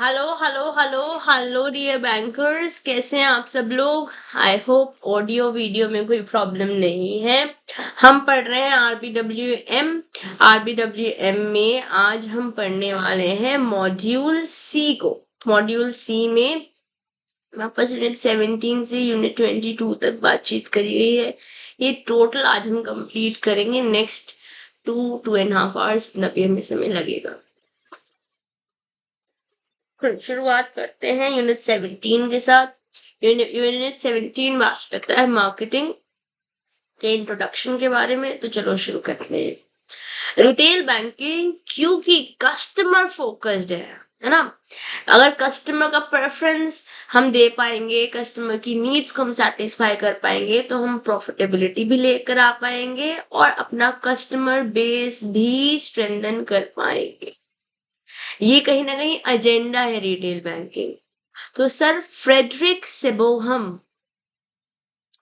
Hello hello hello hello dear bankers, कैसे हैं आप सब लोग। आई होप ऑडियो वीडियो में कोई प्रॉब्लम नहीं है। हम पढ़ रहे हैं आरबीडब्ल्यूएम। आरबीडब्ल्यूएम में आज हम पढ़ने वाले हैं मॉड्यूल सी को। मॉड्यूल सी में वापस यूनिट 17 से यूनिट 22 तक बातचीत करी गई है। ये टोटल आज हम कंप्लीट करेंगे। नेक्स्ट 2.5 आवर्स इतना भी हमें समय लगेगा। शुरुआत करते हैं यूनिट 17 के साथ। यूनिट 17 बात करता है मार्केटिंग के इंट्रोडक्शन के बारे में। तो चलो शुरू करते हैं। रिटेल बैंकिंग क्योंकि कस्टमर फोकस्ड है ना। अगर कस्टमर का प्रेफरेंस हम दे पाएंगे, कस्टमर की नीड्स को हम सेटिस्फाई कर पाएंगे, तो हम प्रॉफिटेबिलिटी भी लेकर आ पाएंगे और अपना कस्टमर बेस भी स्ट्रेंथन कर पाएंगे। ये कहीं ना कहीं एजेंडा है रिटेल बैंकिंग। तो सर फ्रेडरिक सेबोहम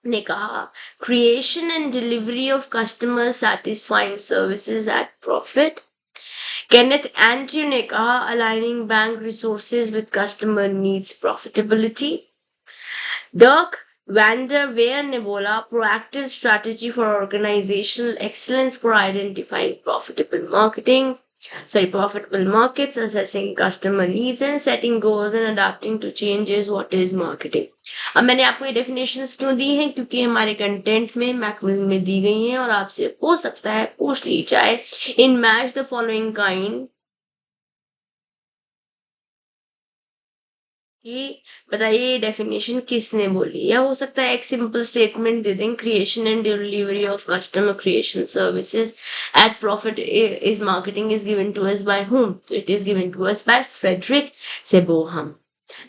ने कहा creation and delivery of customer satisfying services at profit. Kenneth Andrew ने कहा aligning bank resources with customer needs profitability. Dirk Vander Weyer ने बोला proactive strategy for organisational excellence for identifying profitable markets, assessing customer needs and setting goals and adapting to changes. What is marketing? अब मैंने आपको ये definitions क्यों दी हैं, क्योंकि हमारे कंटेंट में मैक्रोनिम में दी गई हैं और आपसे हो सकता है पूछ ली जाए इन मैच द फॉलोइंग काइंड। ये बताइए डेफिनेशन किसने बोली, या हो सकता है एक सिंपल स्टेटमेंट दे दें creation and delivery of customer creation services at profit is marketing is given to us by whom? तो it is given to us by Frederick सेबोहम।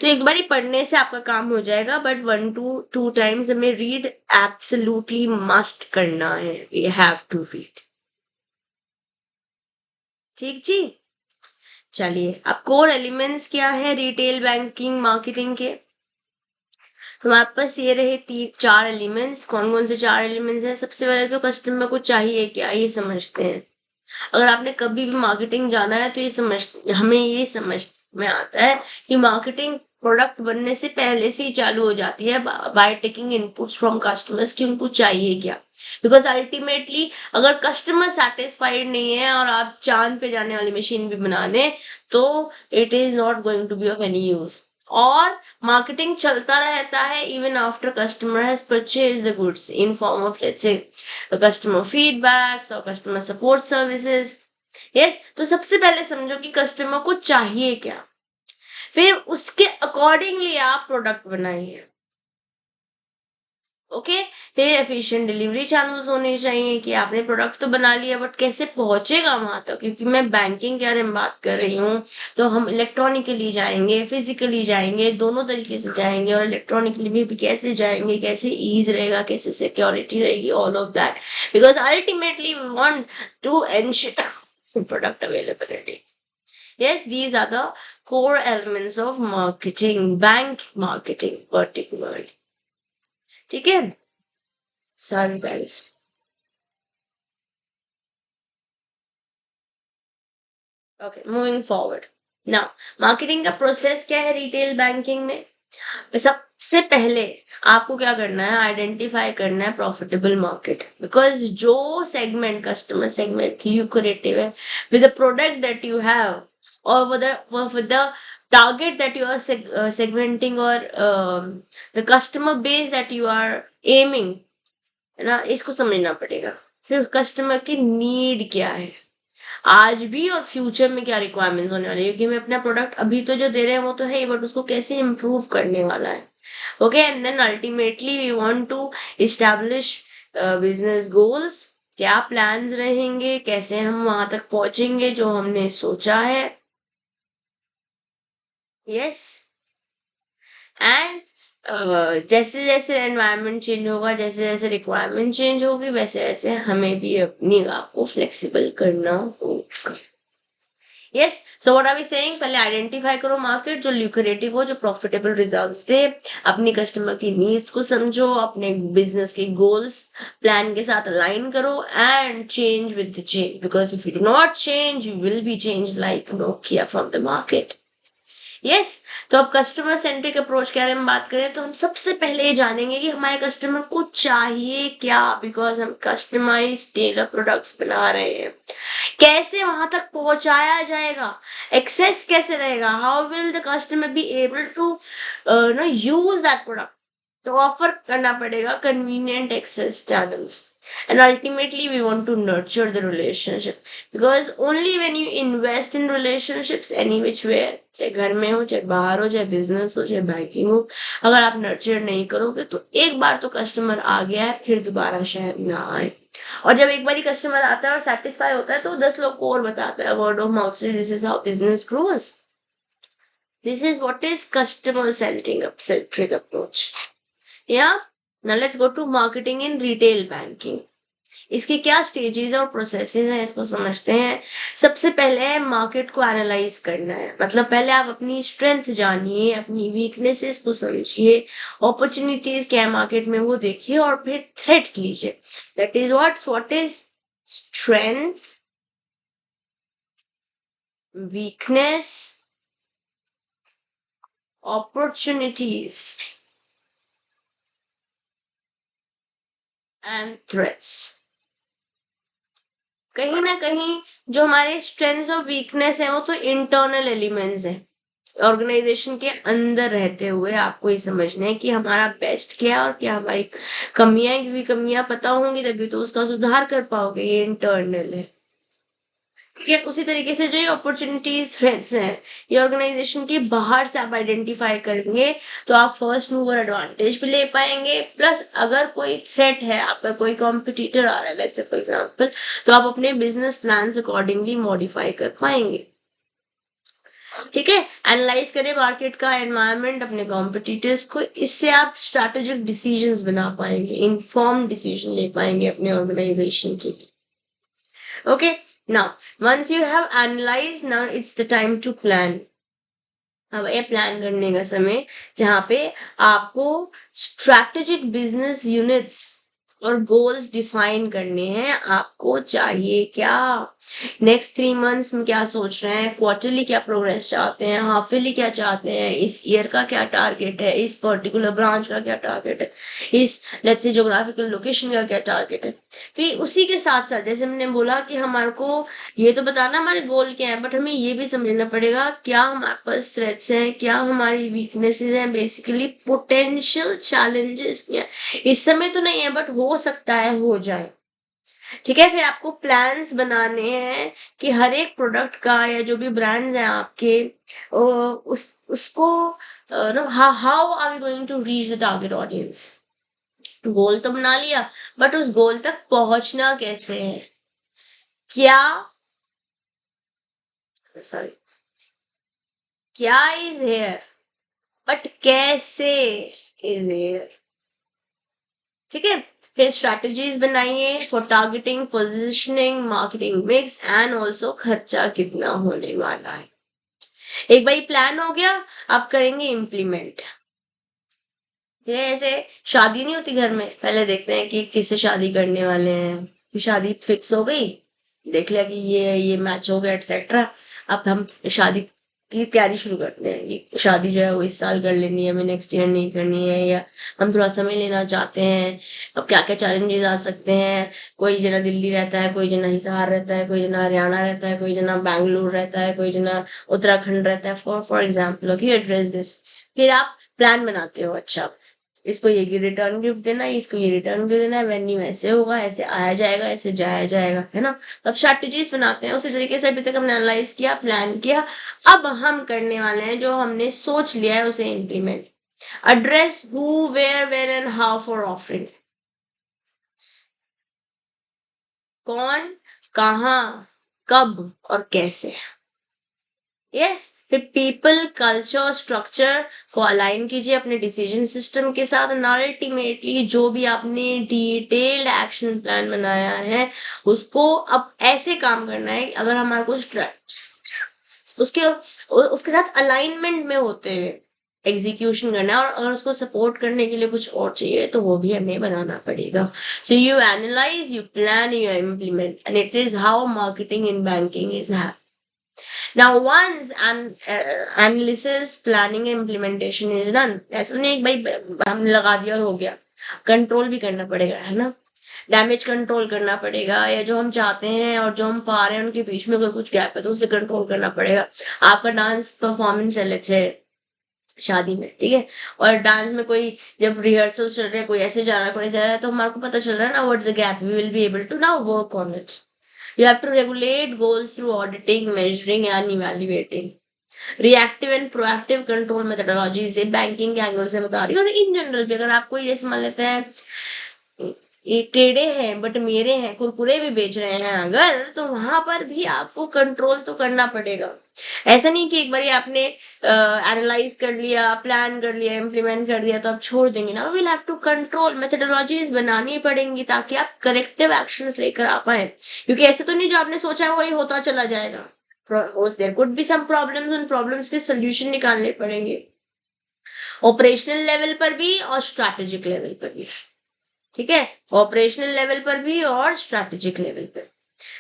तो एक बार ही पढ़ने से आपका काम हो जाएगा, बट 1 to 2 टाइम्स हमें रीड एब्सोल्युटली मस्ट करना है। We have to read. ठीक जी। चलिए, अब कोर एलिमेंट्स क्या है रिटेल बैंकिंग मार्केटिंग के। तो हमारे पास ये रहे 3-4 एलिमेंट्स। कौन कौन से 4 एलिमेंट्स हैं? सबसे पहले तो कस्टमर को चाहिए क्या, ये समझते हैं। अगर आपने कभी भी मार्केटिंग जाना है तो हमें ये समझ में आता है कि मार्केटिंग प्रोडक्ट बनने से पहले से ही चालू हो जाती है by taking inputs from customers कि उनको चाहिए क्या। बिकॉज अल्टीमेटली अगर कस्टमर सेटिस्फाइड नहीं है और आप चांद पे जाने वाली मशीन भी बना दें तो it is not going to be of any use. और मार्केटिंग चलता रहता है even after customer has purchase the goods in form of let's say customer feedbacks और कस्टमर सपोर्ट सर्विसेज। यस, तो सबसे पहले समझो कि कस्टमर को चाहिए क्या, फिर उसके अकॉर्डिंगली आप प्रोडक्ट बनाइए। ओके। फिर एफिशिएंट डिलीवरी चैनल्स होने चाहिए कि आपने प्रोडक्ट तो बना लिया बट कैसे पहुंचेगा वहां तक, क्योंकि मैं बैंकिंग के बारे में बात कर रही हूँ। तो हम इलेक्ट्रॉनिकली जाएंगे, फिजिकली जाएंगे, दोनों तरीके से जाएंगे। और इलेक्ट्रॉनिकली भी कैसे जाएंगे, कैसे ईज रहेगा, कैसे सिक्योरिटी रहेगी, all of that. Because ultimately we want to ensure product availability. Yes, these are the core elements of marketing, bank marketing particularly. ठीक है। Sorry guys. Okay, moving forward. Now, marketing का process क्या है retail banking में? सबसे पहले आपको क्या करना है, आइडेंटिफाई करना है प्रॉफिटेबल मार्केट। बिकॉज जो सेगमेंट कस्टमर सेगमेंट ल्यूक्रेटिव है with the product that you have or with the target that you are segmenting or the customer base that you are aiming, है ना, इसको समझना पड़ेगा। फिर कस्टमर की नीड क्या है, आज भी और फ्यूचर में क्या रिक्वायरमेंट्स होने वाली है, क्योंकि हमें अपना प्रोडक्ट अभी तो जो दे रहे हैं वो तो है, बट उसको कैसे इम्प्रूव करने वाला है। Okay, and then ultimately we want to establish business goals. क्या प्लान्स रहेंगे, कैसे हम वहां तक पहुंचेंगे जो हमने सोचा है। यस। एंड जैसे जैसे एनवायरनमेंट चेंज होगा, जैसे जैसे रिक्वायरमेंट चेंज होगी, वैसे वैसे हमें भी अपनी आपको फ्लेक्सिबल करना होगा। Yes, so what are we saying, पहले आइडेंटिफाई करो मार्केट जो ल्यूक्रेटिव हो, जो प्रॉफिटेबल रिजल्ट्स दे। अपनी कस्टमर की नीड्स को समझो, अपने बिजनेस के गोल्स प्लान के साथ अलाइन करो and change with the change. Because if you do not change you will B change like Nokia from the market. Yes. तो अब कस्टमर सेंट्रिक अप्रोच के बारे में बात करें तो हम सबसे पहले ये जानेंगे कि हमारे कस्टमर को चाहिए क्या, बिकॉज हम कस्टमाइज टेलर प्रोडक्ट्स बना रहे हैं। कैसे वहां तक पहुंचाया जाएगा, एक्सेस कैसे रहेगा, how will the customer be able to know use that product. तो ऑफर करना पड़ेगा convenient access channels, and ultimately we want to nurture the relationship, because only when you invest in relationships any which way, चाहे घर में हो, चाहे बाहर हो, चाहे बिजनेस हो, चाहे बैंकिंग हो, अगर आप नर्चर नहीं करोगे तो एक बार तो कस्टमर आ गया है, फिर दोबारा शायद ना आए। और जब एक बार ही कस्टमर आता है और सेटिस्फाई होता है तो 10 लोग को और बताता है, वर्ड ऑफ माउथ से। This is how business grows. This is what is customer centric approach। या now let's go to marketing in retail banking। इसके क्या स्टेजेस और प्रोसेसेस हैं, इसको समझते हैं। सबसे पहले है मार्केट को एनालाइज करना है, मतलब पहले आप अपनी स्ट्रेंथ जानिए, अपनी वीकनेसेस को समझिए, अपॉर्चुनिटीज क्या है मार्केट में वो देखिए, और फिर थ्रेट्स लीजिए। That is what is strength, weakness, opportunities and threats. कहीं ना कहीं जो हमारे स्ट्रेंथ्स और वीकनेस है वो तो इंटरनल एलिमेंट्स है। ऑर्गेनाइजेशन के अंदर रहते हुए आपको ये समझना है कि हमारा बेस्ट क्या है और क्या हमारी कमियां हैं, क्योंकि कमियां पता होंगी तभी तो उसका सुधार कर पाओगे। ये इंटरनल है। ठीक है, उसी तरीके से जो ये अपॉर्चुनिटीज थ्रेट्स हैं, ये ऑर्गेनाइजेशन के बाहर से आप आइडेंटिफाई करेंगे तो आप फर्स्ट मूवर एडवांटेज भी ले पाएंगे। प्लस अगर कोई थ्रेट है, आपका कोई कॉम्पिटिटर आ रहा है लेट्स से फॉर एग्जांपल, तो आप अपने बिजनेस प्लान अकॉर्डिंगली मॉडिफाई कर पाएंगे। ठीक है, एनालाइज करें मार्केट का एनवायरनमेंट, अपने कॉम्पिटिटर्स को, इससे आप स्ट्रैटेजिक डिसीजंस बना पाएंगे, इन्फॉर्म डिसीजन ले पाएंगे अपने ऑर्गेनाइजेशन के लिए। Okay, now once you have analyzed, now it's the time to plan। अब ये प्लान करने का समय जहाँ पे आपको स्ट्रैटेजिक बिजनेस यूनिट्स और गोल्स डिफाइन करने हैं। आपको चाहिए क्या, नेक्स्ट 3 मंथ्स में क्या सोच रहे हैं, क्वार्टरली क्या प्रोग्रेस चाहते हैं, हाफ ईयरली क्या चाहते हैं, इस ईयर का क्या टारगेट है, इस पर्टिकुलर ब्रांच का क्या टारगेट है, इस लेट्स से ज्योग्राफिकल लोकेशन का क्या टारगेट है। फिर उसी के साथ साथ जैसे मैंने बोला कि हमारे को ये तो बताना हमारे गोल क्या है, बट हमें ये भी समझना पड़ेगा क्या हमारे पास थ्रेट्स हैं, क्या हमारी वीकनेसेस हैं, बेसिकली पोटेंशियल चैलेंजेस क्या है। इस समय तो नहीं है बट हो सकता है हो जाए। ठीक है, फिर आपको प्लान्स बनाने हैं कि हर एक प्रोडक्ट का या जो भी ब्रांड्स हैं आपके, उसको how are we going to reach the target audience. Goal तो बना लिया, बट उस गोल तक पहुंचना कैसे है, क्या सॉरी क्या इज हेयर, बट कैसे इज हेयर। ठीक है, फिर स्ट्रैटेजीज बनाइए for targeting, positioning, marketing mix and also खर्चा कितना होने वाला है। एक बार प्लान हो गया, आप करेंगे इम्प्लीमेंट। ये ऐसे शादी नहीं होती घर में, पहले देखते हैं कि किससे शादी करने वाले हैं, फिर शादी फिक्स हो गई, देख लिया कि ये मैच हो गया एटसेट्रा। अब हम शादी की तैयारी शुरू करते हैं कि शादी जो है वो इस साल कर लेनी है, हमें नेक्स्ट ईयर नहीं करनी है, या हम थोड़ा समय लेना चाहते हैं। अब क्या क्या चैलेंजेस आ सकते हैं, कोई जना दिल्ली रहता है, कोई जना हिसार रहता है, कोई जना हरियाणा रहता है, कोई जना बैंगलोर रहता है, कोई जना उत्तराखंड रहता है, for example okay address this. फिर आप प्लान बनाते हो, अच्छा इसको ये रिटर्न गिफ्ट देना है, इसको ये रिटर्न गिफ्ट देना है, वेन्यू ऐसे होगा, ऐसे आया जाएगा, ऐसे जाया जाएगा, है ना। तब स्ट्रैटेजीज बनाते हैं। उसी तरीके से अभी तक हमने एनालाइज किया, प्लान किया, अब हम करने वाले हैं जो हमने सोच लिया है उसे implement. Address who, where, when and how for offering. कौन, कहाँ, कब और कैसे। यस, फिर पीपल, कल्चर, स्ट्रक्चर को अलाइन कीजिए अपने डिसीजन सिस्टम के साथ। अल्टीमेटली जो भी आपने डिटेल्ड एक्शन प्लान बनाया है उसको अब ऐसे काम करना है अगर हमारे को उसके उसके साथ अलाइनमेंट में होते हुए एग्जीक्यूशन करना है, और अगर उसको सपोर्ट करने के लिए कुछ और चाहिए तो वो भी हमें बनाना पड़ेगा। So you analyse, you plan, you implement, and it is how marketing in banking is happening. Now once analysis, planning and implementation is done, ऐसा नहीं एक भाई हमने लगा दिया और हो गया, कंट्रोल भी करना पड़ेगा, है ना। डैमेज कंट्रोल करना पड़ेगा, या जो हम चाहते हैं और जो हम पा रहे हैं उनके बीच में अगर कुछ गैप है तो उसे कंट्रोल करना पड़ेगा। आपका डांस परफॉर्मेंस है लेट्स से शादी में, ठीक है, और डांस में कोई जब रिहर्सल चल रहा है, कोई ऐसे जा रहा है, कोई ऐसे जा रहा है, तो हमारे को पता चल रहा है ना what's the gap, we will be able to now work on it. You have to regulate goals through auditing, measuring and evaluating. Reactive and proactive control methodology से बैंकिंग के एंगल से बता रही हूँ, और इन जनरल भी अगर आप कोई जैसे मान लेते हैं ये टेढ़े हैं बट मेरे हैं, कुरकुरे भी बेच रहे हैं अगर, तो वहां पर भी आपको कंट्रोल तो करना पड़ेगा। ऐसा नहीं कि एक बार आपने एनालाइज कर लिया, प्लान कर लिया, इम्प्लीमेंट कर दिया तो आप छोड़ देंगे ना, will have to control, methodologies बनानी पड़ेंगी ताकि आप करेक्टिव एक्शंस लेकर आ पाए, क्योंकि ऐसे तो नहीं जो आपने सोचा है वही होता चला जाएगा। There could be some problems, उन प्रॉब्लम्स के सोल्यूशन निकालने पड़ेंगे, ऑपरेशनल लेवल पर भी और स्ट्रैटेजिक लेवल पर भी, ठीक है, ऑपरेशनल लेवल पर भी और स्ट्रैटेजिक लेवल पर।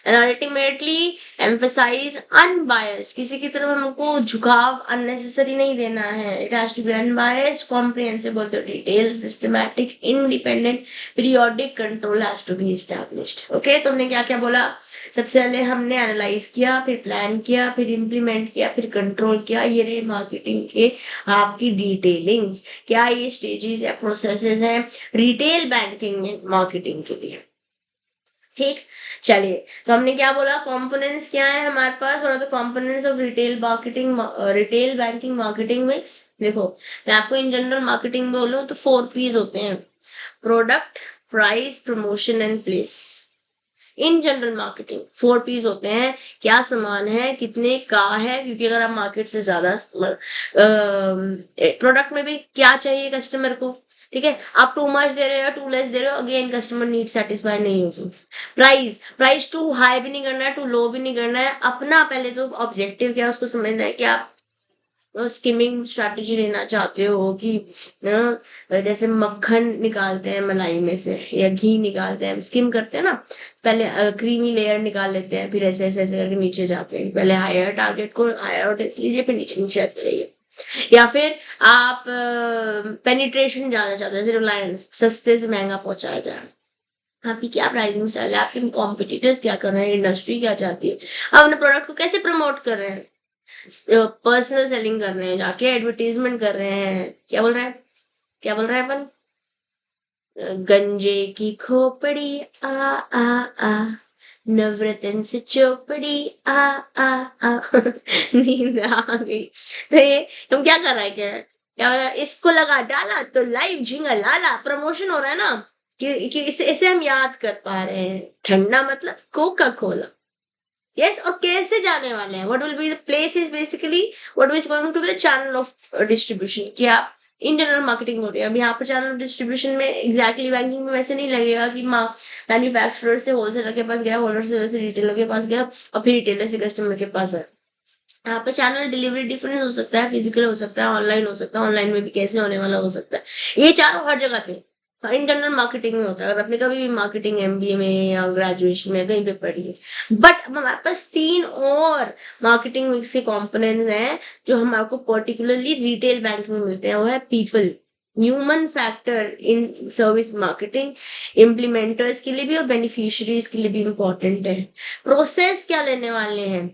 एंड अल्टीमेटली एम्फसाइज अनबायस्ड, किसी की तरफ हमको झुकाव अननेसेसरी नहीं देना है, it has to be unbiased, comprehensible, detail, systematic, independent, periodic control has to be established. Okay, तुमने क्या क्या बोला, सबसे पहले हमने एनालाइज किया, फिर प्लान किया, फिर इंप्लीमेंट किया, फिर कंट्रोल किया, ये रहे मार्केटिंग के आपकी डिटेलिंग्स। क्या ये स्टेजेस या प्रोसेसेस हैं रिटेल बैंकिंग में मार्केटिंग के लिए, ठीक। चलिए, तो हमने क्या बोला, कंपोनेंट्स क्या है हमारे पास, और the components of retail marketing, retail banking marketing mix. देखो मैं आपको इन जनरल मार्केटिंग बोलूं तो 4 P's होते हैं, product, price, promotion and place. In general marketing 4 P's होते हैं, क्या सामान है, कितने का है, क्योंकि अगर आप मार्केट से ज्यादा प्रोडक्ट में भी क्या चाहिए कस्टमर को, ठीक है, आप टू मच दे रहे हो या टू लेस दे रहे हो, अगेन कस्टमर नीड सेटिस्फाई नहीं होगी। प्राइस, प्राइस टू हाई भी नहीं करना है, टू लो भी नहीं करना है, अपना पहले तो ऑब्जेक्टिव क्या है उसको समझना है कि आप स्किमिंग स्ट्रैटेजी लेना चाहते हो कि जैसे मक्खन निकालते हैं मलाई में से या घी निकालते हैं, स्किम करते हैं ना, पहले क्रीमी लेयर निकाल लेते हैं, फिर ऐसे ऐसे ऐसे करके नीचे जाते हैं, पहले हायर टारगेट को हायर ऑडियंस लीजिए, फिर नीचे नीचे आते रहिए। या फिर आप पेनिट्रेशन जाना चाहते हैं, जैसे रिलायंस सस्ते से महंगा पहुंचाया जाए, आपकी क्या प्राइसिंग स्टाइल है, आपके कॉम्पिटिटर्स क्या कर रहे हैं, इंडस्ट्री क्या चाहती है, आप अपने प्रोडक्ट को कैसे प्रमोट कर रहे हैं, पर्सनल सेलिंग कर रहे हैं, जाके एडवर्टीजमेंट कर रहे हैं, क्या बोल रहे हैं, क्या बोल रहे हैं अपन, गंजे की खोपड़ी आ आ आ, नवरत्न से चौपड़ी आ आ आ नींद आ गई। तो ये हम क्या कर रहे हैं, क्या हो रहा है, इसको लगा डाला तो लाइव झींगा लाला, प्रमोशन हो रहा है ना, कि इसे हम याद कर पा रहे हैं, ठंडा मतलब कोका कोला। यस, और कैसे जाने वाले हैं, what will be the place is basically what is going to be the channel of distribution, कि आप इन जनरल मार्केटिंग हो रही है। अब यहाँ पर चैनल ऑफ डिस्ट्रीब्यूशन में एग्जैक्टली बैंकिंग में वैसे नहीं लगेगा कि मैन्युफैक्चरर से होलसेलर के पास गया, होलसेलर से रिटेलर के पास गया और फिर रिटेलर से कस्टमर के पास है। यहाँ पर चैनल डिलीवरी डिफरेंस हो सकता है, फिजिकल हो सकता है, ऑनलाइन हो सकता है, ऑनलाइन में भी कैसे होने वाला हो सकता है, ये चारों हर जगह थे, इंटरनल मार्केटिंग में होता है। अगर आपने कभी भी मार्केटिंग एमबीए में या ग्रेजुएशन में कहीं पे पढ़ी है, बट हमारे पास 3 और मार्केटिंग मिक्स के कंपोनेंट्स हैं जो हमारे को पर्टिकुलरली रिटेल बैंकिंग में मिलते हैं, वो है people, human factor in service marketing, implementers के लिए भी और बेनिफिशियरीज के लिए भी इंपॉर्टेंट है। प्रोसेस क्या लेने वाले हैं,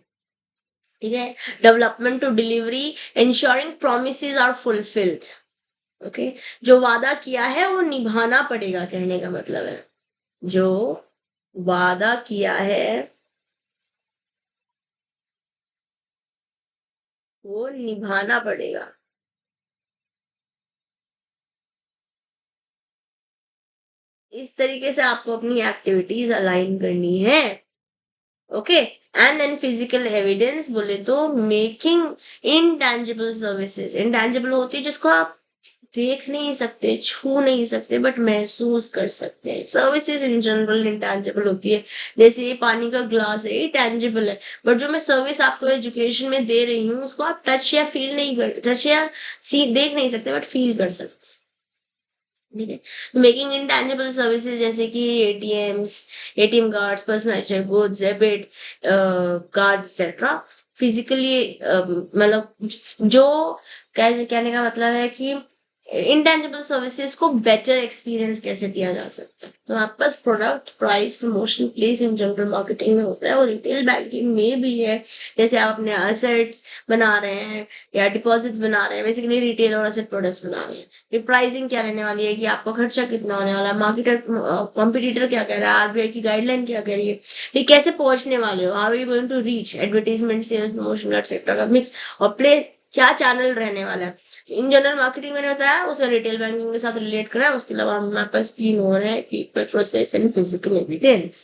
ठीक है, development to delivery, ensuring promises are fulfilled. Okay, जो वादा किया है वो निभाना पड़ेगा, कहने का मतलब है जो वादा किया है वो निभाना पड़ेगा। इस तरीके से आपको अपनी एक्टिविटीज अलाइन करनी है। Okay, and then physical evidence बोले तो मेकिंग इनटैंजिबल सर्विसेज, इनटैंजिबल होती है जिसको आप देख नहीं सकते, छू नहीं सकते, बट महसूस कर सकते हैं। सर्विसेज इन जनरल इंटैंजिबल होती है, जैसे ये पानी का ग्लास है, ये टैंजिबल है, बट जो मैं सर्विस आपको एजुकेशन में दे रही हूँ उसको आप टच या फील नहीं कर, टच या सी देख नहीं सकते बट फील कर सकते, ठीक है। मेकिंग इंटैंजिबल सर्विसेज जैसे कि ATMs, ATM cards, personal cheque, goods, debit cards etcetera, physically मतलब जो कैसे कहने का मतलब है कि इंटेंजिबल सर्विसेज को बेटर एक्सपीरियंस कैसे दिया जा सकता है। तो आपके पास product price promotion place in general marketing में होता है और रिटेल बैंकिंग में भी है। जैसे आप अपने एसेट्स बना रहे हैं या डिपॉजिट्स बना रहे हैं, बेसिकली रिटेल और एसेट प्रोडक्ट्स बना रहे हैं। ये प्राइसिंग क्या रहने वाली है कि आपका खर्चा कितना होने वाला है, मार्केटर कॉम्पिटिटर क्या कह रहा है, आरबीआई की गाइडलाइन क्या कह रही है, ये कैसे पहुंचने वाले हो, how are you going to reach advertisement sales promotion etcetera का मिक्स और प्ले क्या चैनल रहने वाला है। इन जनरल मार्केटिंग मैंने बताया, उसे रिटेल बैंकिंग के साथ रिलेट करा है। उसके अलावा हमारे पास 3 और है, people process and physical evidence.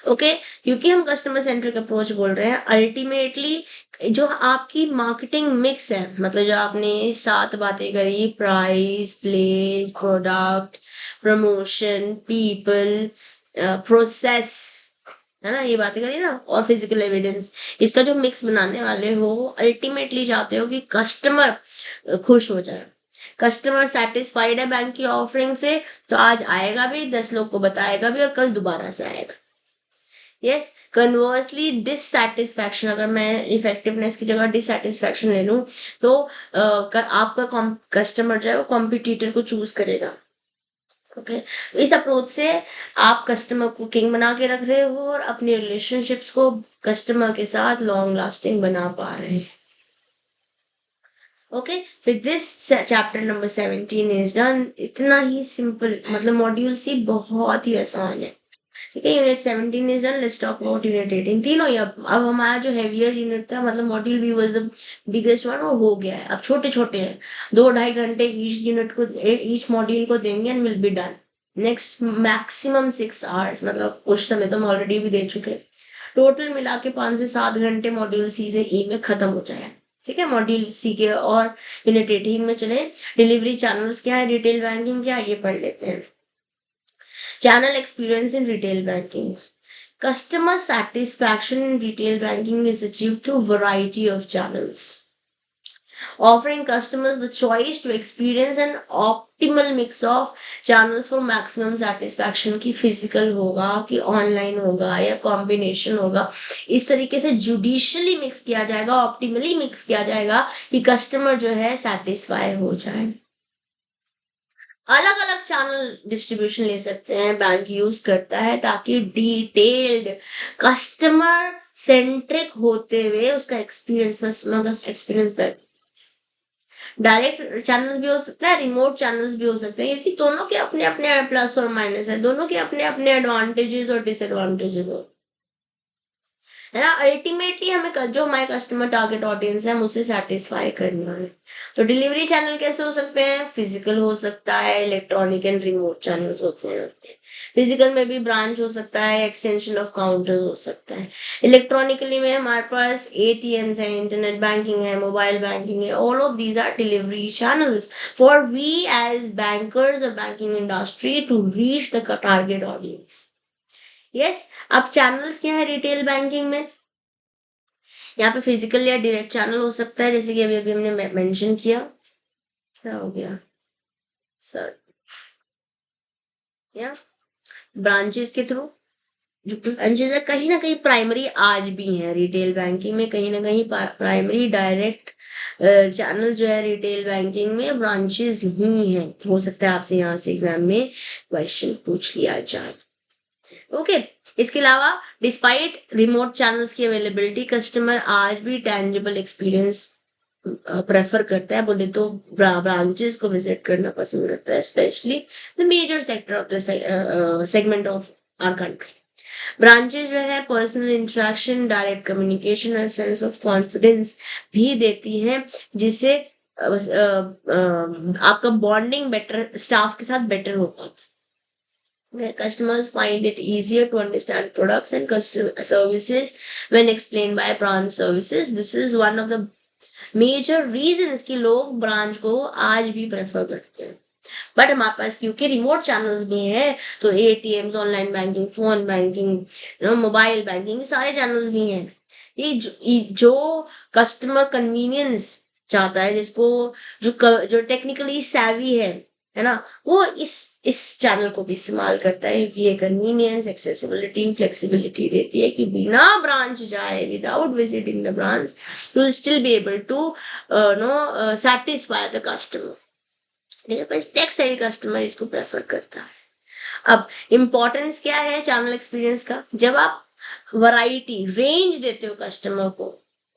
Okay, क्योंकि हम कस्टमर सेंट्रिक अप्रोच बोल रहे हैं, अल्टीमेटली जो आपकी मार्केटिंग मिक्स है, मतलब जो आपने 7 बातें करी, price, place, product, promotion, people, process, है ना, ये बातें करी ना, और फिजिकल एविडेंस, इसका जो मिक्स बनाने वाले हो, अल्टीमेटली चाहते हो कि कस्टमर खुश हो जाए, कस्टमर सेटिस्फाइड है बैंक की ऑफरिंग से, तो आज आएगा भी, 10 लोग को बताएगा भी और कल दोबारा से आएगा। यस, कन्वर्सली डिससेटिस्फैक्शन, अगर मैं इफेक्टिवनेस की जगह डिससेटिस्फैक्शन ले लूं, तो आपका कस्टमर जो है वो कॉम्पिटिटर को चूज करेगा। ओके, तो इस अप्रोच से आप कस्टमर को किंग बना के रख रहे हो और अपने रिलेशनशिप्स को कस्टमर के साथ लॉन्ग लास्टिंग बना पा रहे हैं। Okay, with this chapter number 17 is done. इतना ही सिंपल, मतलब मॉड्यूल सी बहुत ही आसान है। ठीक है, unit 17 is done. Let's talk about unit 18। तीनों ही अब हमारा जो हैवियर यूनिट था, मतलब module B was the biggest one, वो हो गया है। अब छोटे छोटे हैं, 2-2.5 घंटे ईच यूनिट को, ईच मॉड्यूल को देंगे and will be done. Next maximum 6 hours, मतलब कुछ समय तो हम ऑलरेडी भी दे चुके हैं। टोटल मिला के 5 से 7 घंटे मॉड्यूल सी से ई में खत्म हो जाए। ठीक है, मॉड्यूल सी के और यूनिट 18 में चले। डिलीवरी चैनल्स क्या है, रिटेल बैंकिंग क्या है, ये पढ़ लेते हैं। Channel experience in retail banking. Customer satisfaction in retail banking is achieved through variety of channels, offering customers the choice to experience an optimal mix of channels for maximum satisfaction। की physical होगा कि online होगा या combination होगा, इस तरीके से judicially mix किया जाएगा, optimally mix किया जाएगा कि customer जो है satisfy हो जाए। अलग अलग चैनल डिस्ट्रीब्यूशन ले सकते हैं, बैंक यूज करता है ताकि डिटेल्ड कस्टमर सेंट्रिक होते हुए उसका एक्सपीरियंस, कस्टमर का एक्सपीरियंस डायरेक्ट चैनल्स भी हो सकता है, रिमोट चैनल्स भी हो सकते हैं, क्योंकि दोनों के अपने अपने प्लस और माइनस है, दोनों के अपने अपने एडवांटेजेस और डिसएडवांटेजेस है ना। अल्टीमेटली हमें जो हमारे कस्टमर टारगेट ऑडियंस है, हम उसे सेटिस्फाई करना है। तो डिलीवरी चैनल कैसे हो सकते हैं, फिजिकल हो सकता है, इलेक्ट्रॉनिक एंड रिमोट चैनल्स होते हैं। फिजिकल में भी ब्रांच हो सकता है, एक्सटेंशन ऑफ काउंटर्स हो सकता है। इलेक्ट्रॉनिकली में हमारे पास एटीएम्स है, इंटरनेट बैंकिंग है, मोबाइल बैंकिंग है। All of these are delivery channels for we as bankers और banking industry to reach the target audience. Yes, अब चैनल्स क्या है रिटेल बैंकिंग में, यहाँ पे फिजिकल या डायरेक्ट चैनल हो सकता है, जैसे कि अभी अभी हमने मेंशन किया। क्या हो गया सर, या ब्रांचेस के थ्रू, जो ब्रांचेस है कहीं ना कहीं प्राइमरी आज भी है रिटेल बैंकिंग में, कहीं ना कहीं प्राइमरी डायरेक्ट चैनल जो है रिटेल बैंकिंग में ब्रांचेस ही हैं। हो सकता है आपसे यहाँ से एग्जाम में क्वेश्चन पूछ लिया जाए। ओके, इसके अलावा डिस्पाइट रिमोट चैनल्स की अवेलेबिलिटी, कस्टमर आज भी टेंजिबल एक्सपीरियंस प्रेफर करता है, बोले तो ब्रांचेस को विजिट करना पसंद करता है, specially the major sector of the segment of our country. Branches जो है पर्सनल इंटरेक्शन, डायरेक्ट कम्युनिकेशन और सेंस ऑफ कॉन्फिडेंस भी देती हैं, जिससे आपका बॉन्डिंग बेटर स्टाफ के साथ बेटर हो पाता है। where customers find it easier to understand products and customer services when explained by branch services. This is one of the major reasons कि लोग ब्रांच को आज भी प्रेफर करते हैं। बट हमारे पास क्योंकि रिमोट चैनल्स भी हैं, तो ATMs, online banking, phone banking, mobile banking, सारे चैनल्स भी हैं। ये जो कस्टमर कन्वीनियंस चाहता है, जिसको जो टेक्निकली सैवी है है ना, वो इस चैनल को भी इस्तेमाल करता है क्योंकि ये कन्वीनियंस, एक्सेसिबिलिटी, फ्लेक्सिबिलिटी देती है कि बिना ब्रांच जाए, without visiting the branch, you will still be able to know satisfy the customer. ठीक है, बस टेक्स्ट हैवी कस्टमर इसको प्रेफर करता है। अब इम्पोर्टेंस क्या है चैनल एक्सपीरियंस का, जब आप वैरायटी रेंज देते हो कस्टमर को,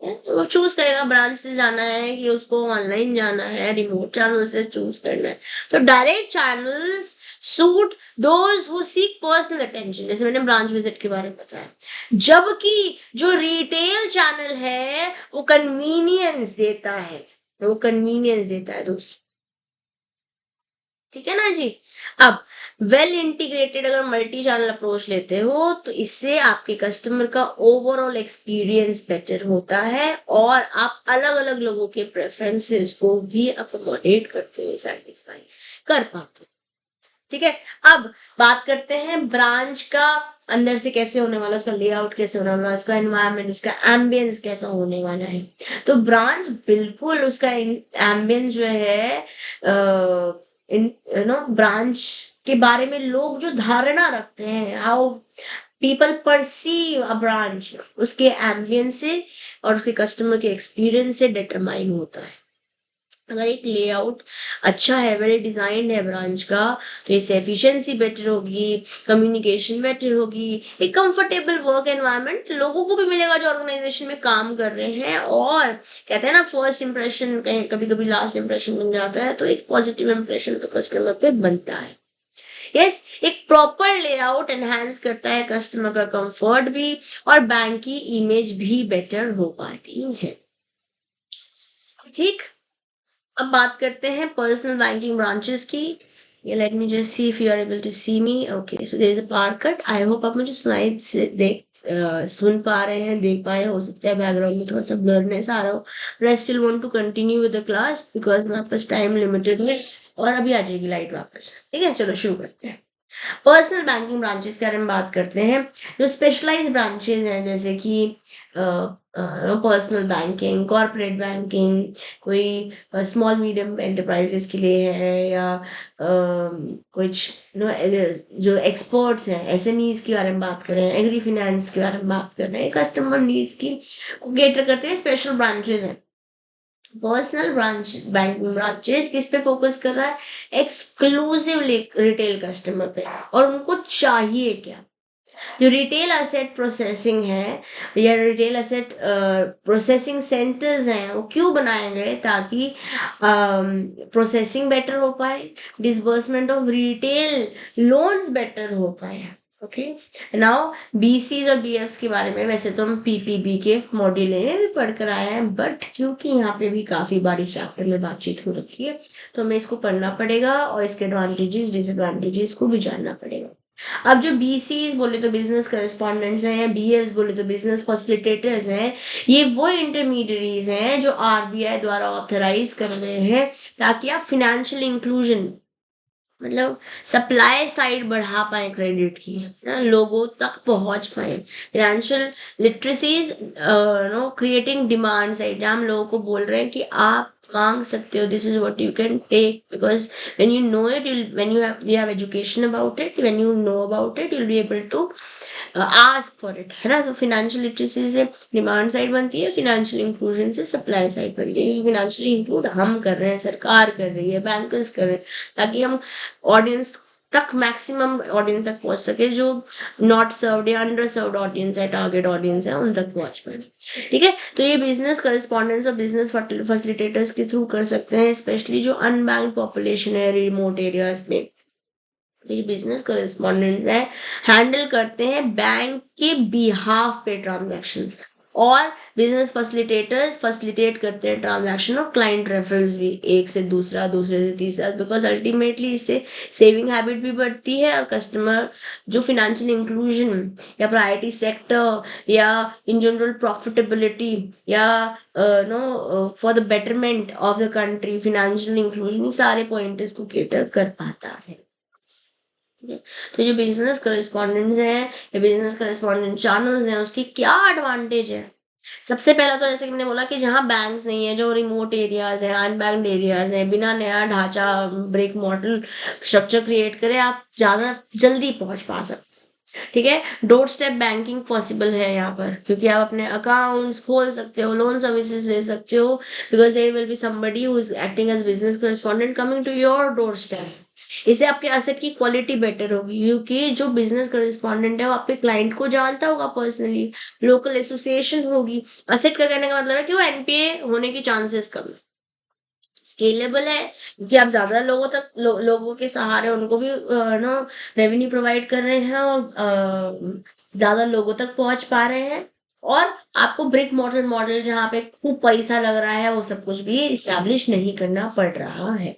तो वो चूज करेगा ब्रांच से जाना है कि उसको ऑनलाइन जाना है, रिमोट चैनल से चूज करना है। तो direct channels suit those who seek personal attention, जैसे मैंने ब्रांच विजिट के बारे में बताया, जबकि जो रिटेल चैनल है वो कन्वीनियंस देता है, वो कन्वीनियंस देता है दोस्तों। ठीक है ना जी। अब वेल इंटीग्रेटेड अगर मल्टी चैनल अप्रोच लेते हो तो इससे आपके कस्टमर का ओवरऑल एक्सपीरियंस बेटर होता है और आप अलग अलग लोगों के प्रेफरेंसेस को भी अकोमोडेट करते हुए सेटिस्फाई कर पाते हो। ठीक है, अब बात करते हैं ब्रांच का अंदर से कैसे होने वाला, उसका लेआउट कैसे होने वाला, उसका एनवायरनमेंट, उसका एम्बियंस कैसा होने वाला है। तो ब्रांच बिल्कुल उसका एम्बियंस जो है इन नो ब्रांच के बारे में लोग जो धारणा रखते हैं, how people perceive a branch, उसके एम्बियंस से और उसके कस्टमर के एक्सपीरियंस से डिटरमाइन होता है। अगर एक लेआउट अच्छा है, वेल डिजाइंड है ब्रांच का, तो इससे एफिशिएंसी बेटर होगी, कम्युनिकेशन बेटर होगी, एक कंफर्टेबल वर्क एनवायरनमेंट लोगों को भी मिलेगा जो ऑर्गेनाइजेशन में काम कर रहे हैं, और कहते हैं ना फर्स्ट इंप्रेशन कहीं कभी कभी लास्ट इंप्रेशन बन जाता है, तो एक पॉजिटिव इंप्रेशन तो कस्टमर पे बनता है। यस, एक प्रॉपर लेआउट एनहांस करता है कस्टमर का कंफर्ट भी, और बैंक की इमेज भी बेटर हो पाती है। ठीक, अब बात करते हैं पर्सनल बैंकिंग ब्रांचेस की। ये let me just see if you are able to see me. Okay, so there is a power cut. I hope आप मुझे सुन पा रहे हैं, देख पा रहे हैं। हो सकता है बैकग्राउंड में थोड़ा सा ब्लरनेस आ रहा हो, but I still want to continue with the class because मेरे पास टाइम लिमिटेड है और अभी आ जाएगी लाइट वापस। ठीक है, चलो शुरू करते हैं। पर्सनल बैंकिंग ब्रांचेस के बारे में बात करते हैं। जो स्पेशलाइज ब्रांचेस हैं जैसे कि पर्सनल बैंकिंग, कॉर्पोरेट बैंकिंग, कोई स्मॉल मीडियम एंटरप्राइजेस के लिए है, या कुछ जो एक्सपर्ट्स हैं एसएमईज के बारे में बात कर रहे हैं, एग्री फिनेंस के बारे में बात कर रहे हैं, कस्टमर नीड्स की को कैटर करते हैं, स्पेशल ब्रांचेस हैं। पर्सनल बैंकिंग ब्रांचेस किस पे फोकस कर रहा है, एक्सक्लूसिव रिटेल कस्टमर पे, और उनको चाहिए क्या। जो रिटेल असेट प्रोसेसिंग है या रिटेल असेट प्रोसेसिंग सेंटर्स हैं वो क्यों बनाए गए, ताकि प्रोसेसिंग बेटर हो पाए, disbursement of retail loans better हो पाए। ओके, नाउ बीसीज और बीएफ्स के बारे में वैसे तो हम पीपीबी के मॉड्यूल में भी पढ़ कर आए हैं, बट क्योंकि यहाँ पे भी काफी बार इस चैप्टर में बातचीत हो रखी है तो हमें इसको पढ़ना पड़ेगा और इसके एडवांटेजेस डिसएडवांटेजेस को भी जानना पड़ेगा। अब जो बीसीज बोले तो बिजनेस करेस्पॉन्डेंट्स हैं, या बीएफ्स बोले तो बिजनेस फैसिलिटेटर्स हैं, ये वो इंटरमीडियरीज हैं जो आरबीआई द्वारा ऑथराइज कर रहे हैं ताकि आप फिनेंशियल इंक्लूजन, मतलब सप्लाई साइड बढ़ा पाए क्रेडिट की, ना लोगों तक पहुंच पाए, financial literacies now creating demand side, जहाँ हम लोगों को बोल रहे हैं कि आप मांग सकते हो, this is what you can take, because when you know it, when you have education about it, when you know about it, you'll be able to ask for it, है ना। तो फिनेंशियल लिटरेसी से demand side बनती है, financial inclusion से supply side बनती है। Financially include हम कर रहे हैं, सरकार कर रही है, बैंकर्स कर रहे हैं, ताकि हम ऑडियंस तक, मैक्सिमम ऑडियंस तक पहुंच सके, जो नॉट सर्व्ड या अंडर सर्व्ड ऑडियंस है, टारगेट ऑडियंस है, उन तक पहुंच पाए। ठीक है, तो ये बिजनेस करेस्पॉन्डेंट्स और बिजनेस फैसिलिटेटर्स के थ्रू कर सकते हैं, स्पेशली जो अनबैंक्ड पॉपुलेशन है रिमोट एरियाज में। तो ये बिजनेस करेस्पॉन्डेंट है, हैंडल करते हैं बैंक के बिहाफ पे ट्रांजैक्शंस, और बिजनेस फैसिलिटेटर्स फैसिलिटेट करते हैं ट्रांजैक्शन और क्लाइंट रेफरल्स भी, एक से दूसरा, दूसरे से तीसरा, बिकॉज अल्टीमेटली इससे सेविंग हैबिट भी बढ़ती है और कस्टमर जो फिनेंशियल इंक्लूजन या प्रायोरिटी सेक्टर या इन जनरल प्रॉफिटेबिलिटी या no for the betterment of the country, financial inclusion, सारे पॉइंट्स को केटर कर पाता है। तो जो बिजनेस करेस्पॉन्डेंट्स हैं या बिजनेस करेस्पॉन्डेंट चैनल्स हैं उसकी क्या एडवांटेज है, सबसे पहला तो जैसे कि मैंने बोला कि जहाँ बैंक्स नहीं है, जो रिमोट एरियाज हैं, अनबैंक्ड एरियाज हैं, बिना नया ढांचा ब्रिक मॉडल स्ट्रक्चर क्रिएट करे आप ज़्यादा जल्दी पहुंच पा सकते हैं। ठीक है, डोर स्टेप बैंकिंग पॉसिबल है यहाँ पर, क्योंकि आप अपने अकाउंट्स खोल सकते हो, लोन सर्विसेज भेज सकते हो, because there will be somebody who is acting as business correspondent coming to your door step. इससे आपके एसेट की क्वालिटी बेटर होगी, क्योंकि जो बिजनेस करेस्पॉन्डेंट है वो आपके क्लाइंट को जानता होगा पर्सनली, लोकल एसोसिएशन होगी। असेट का कहने का मतलब है कि वो एनपीए होने की चांसेस कम है। स्केलेबल है क्योंकि आप ज्यादा लोगों तक लोगों के सहारे उनको भी नो रेवेन्यू प्रोवाइड कर रहे हैं, और ज्यादा लोगों तक पहुंच पा रहे हैं, और आपको ब्रिक मॉडल मॉडल जहाँ पे खूब पैसा लग रहा है वो सब कुछ भी इस्टेब्लिश नहीं करना पड़ रहा है।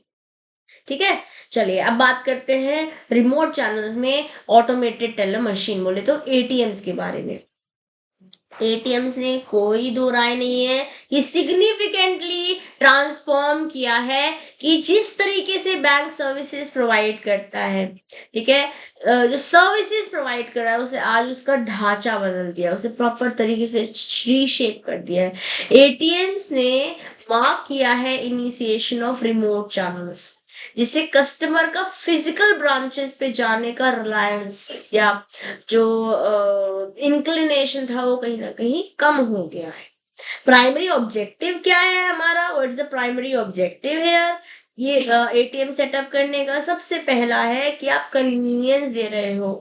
ठीक है, चलिए अब बात करते हैं रिमोट चैनल्स में ऑटोमेटेड टेलर मशीन, बोले तो एटीएम्स के बारे में। एटीएम्स ने कोई दो राय नहीं है कि सिग्निफिकेंटली ट्रांसफॉर्म किया है कि जिस तरीके से बैंक सर्विसेज प्रोवाइड करता है, ठीक है, जो सर्विसेज प्रोवाइड कर रहा है उसे आज उसका ढांचा बदल दिया, उसे प्रॉपर तरीके से रीशेप कर दिया है। एटीएम्स ने मार्क किया है इनिशिएशन ऑफ रिमोट चैनल्स, जिससे कस्टमर का फिजिकल ब्रांचेस पे जाने का रिलायंस या जो इंक्लिनेशन था वो कहीं ना कहीं कम हो गया है। प्राइमरी ऑब्जेक्टिव क्या है हमारा, व्हाट्स द प्राइमरी ऑब्जेक्टिव है ये एटीएम सेटअप करने का? सबसे पहला है कि आप कन्वीनियंस दे रहे हो,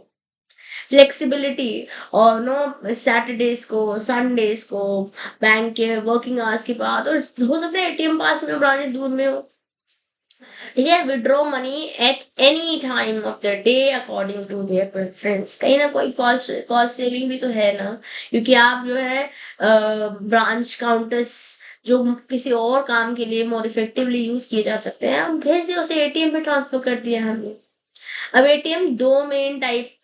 फ्लेक्सिबिलिटी, और नो सैटरडेज को, संडेज को, बैंक के वर्किंग आवर्स के बाद, और हो सकता है एटीएम पास में ब्रांच दूर में हो, ठीक है, withdraw money at any time of the day according to their preference. कहीं ना कोई कॉस्ट सेविंग भी तो है ना, क्योंकि आप जो है ब्रांच काउंटर्स जो किसी और काम के लिए मोर इफेक्टिवली यूज किए जा सकते हैं, हम भेज दिए उसे एटीएम में ट्रांसफर कर दिया हमने। अब एटीएम दो मेन टाइप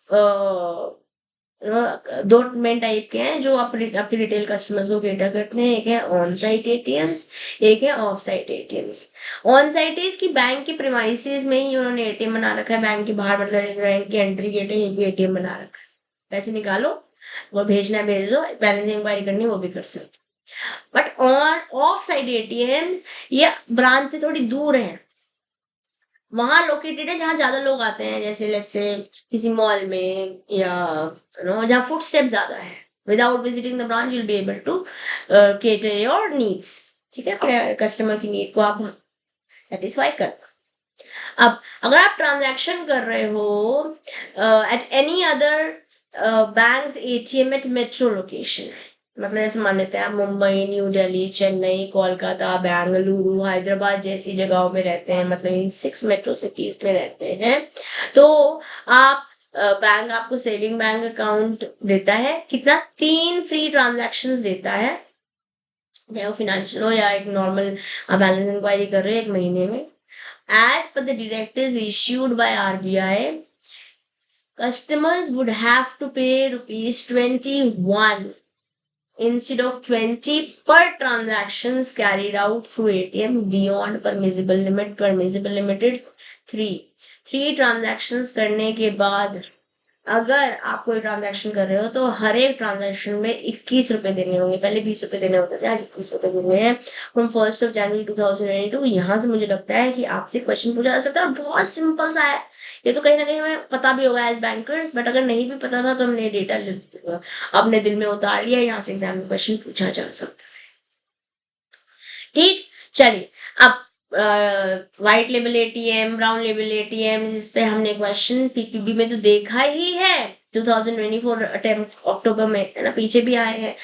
दो मेन टाइप के हैं जो अपने आपके रिटेल कस्टमर्स को केटर करते हैं। एक है ऑन साइट एटीएम्स, एक है of site ATMs. On site is की बैंक के प्रीमाइसेस में ही उन्होंने एटीएम बना रखा है, बैंक के बाहर मतलब बैंक के एंट्री गेट है ये भी एटीएम बना रखा है, पैसे निकालो वो भेजना है भेज दो, बैलेंस इंक्वायरी करनी है वो भी कर सकते। But on off site ATMs ये ब्रांच से थोड़ी दूर है, वहां लोकेटेड है जहां ज्यादा लोग आते हैं, जैसे लेट्स से किसी मॉल में, या नो जहाँ फुट स्टेप ज्यादा है। Without visiting the branch you will be able to cater your needs, ठीक है, अपने कस्टमर की नीड को आप सेटिस्फाई कर। अब अगर आप ट्रांजैक्शन कर रहे हो at any other banks ATM at metro location, मतलब जैसे मान लेते हैं आप मुंबई, न्यू दिल्ली, चेन्नई, कोलकाता, बेंगलुरु, हैदराबाद जैसी जगहों में रहते हैं, मतलब इन 6 मेट्रो सिटीज में रहते हैं, तो आप बैंक आपको सेविंग बैंक अकाउंट देता है, कितना 3 फ्री ट्रांजैक्शंस देता है, चाहे वो फिनेंशियल हो या एक नॉर्मल आप बैलेंस इंक्वायरी कर रहे हो 1 महीने में। As per the directives issued by RBI, customers would have to pay rupees 21 instead of 20 per transactions carried out through ATM beyond permissible limit. Permissible limit is 3 transactions करने के बाद अगर आप कोई ट्रांजैक्शन कर रहे हो तो हर एक ट्रांजैक्शन में 21 रुपए देने होंगे। पहले 20 रुपए देने होते थे, आज 21 रुपए देने हैं फ्रॉम 1 जनवरी 2022। यहाँ से मुझे लगता है कि आपसे क्वेश्चन पूछा जा सकता है, और बहुत सिंपल सा है ये, तो कहीं ना कहीं हमें पता भी होगा एज बैंकर्स, बट अगर नहीं भी पता था तो हमने डेटा अपने दिल में उतार लिया, यहाँ से एग्जाम में क्वेश्चन पूछा जा सकता है। ठीक, चलिए अब white label ATM, brown label ATM, इस पे हमने क्वेश्चन पीपीबी में तो देखा ही है 2024 अटेम्प्ट अक्टूबर में, है ना, पीछे भी आए हैं।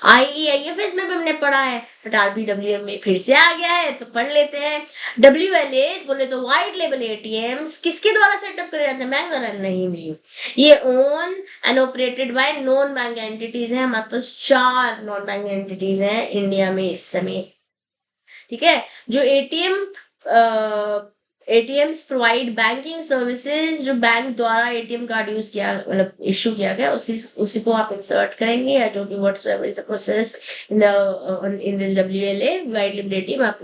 आईईआईएफएस में भी हमने पढ़ा है, बट आरबीडब्ल्यूएम में फिर से आ गया है तो पढ़ लेते हैं। डब्ल्यूएलएस बोले तो व्हाइट लेबल एटीएम्स किसके द्वारा सेटअप करे जाते हैं? बैंक द्वारा? नहीं, ये own and operated by non bank entities है। हमारे पास 4 नॉन बैंक एंटिटीज हैं इंडिया में इस समय, ठीक है। जो ATM ATMs provide banking services, जो बैंक द्वारा एटीएम कार्ड यूज किया मतलब इशू किया गया उसी उसी को आप इंसर्ट करेंगे, या जो भी whatsoever is the process in this WLA wide liberty में आप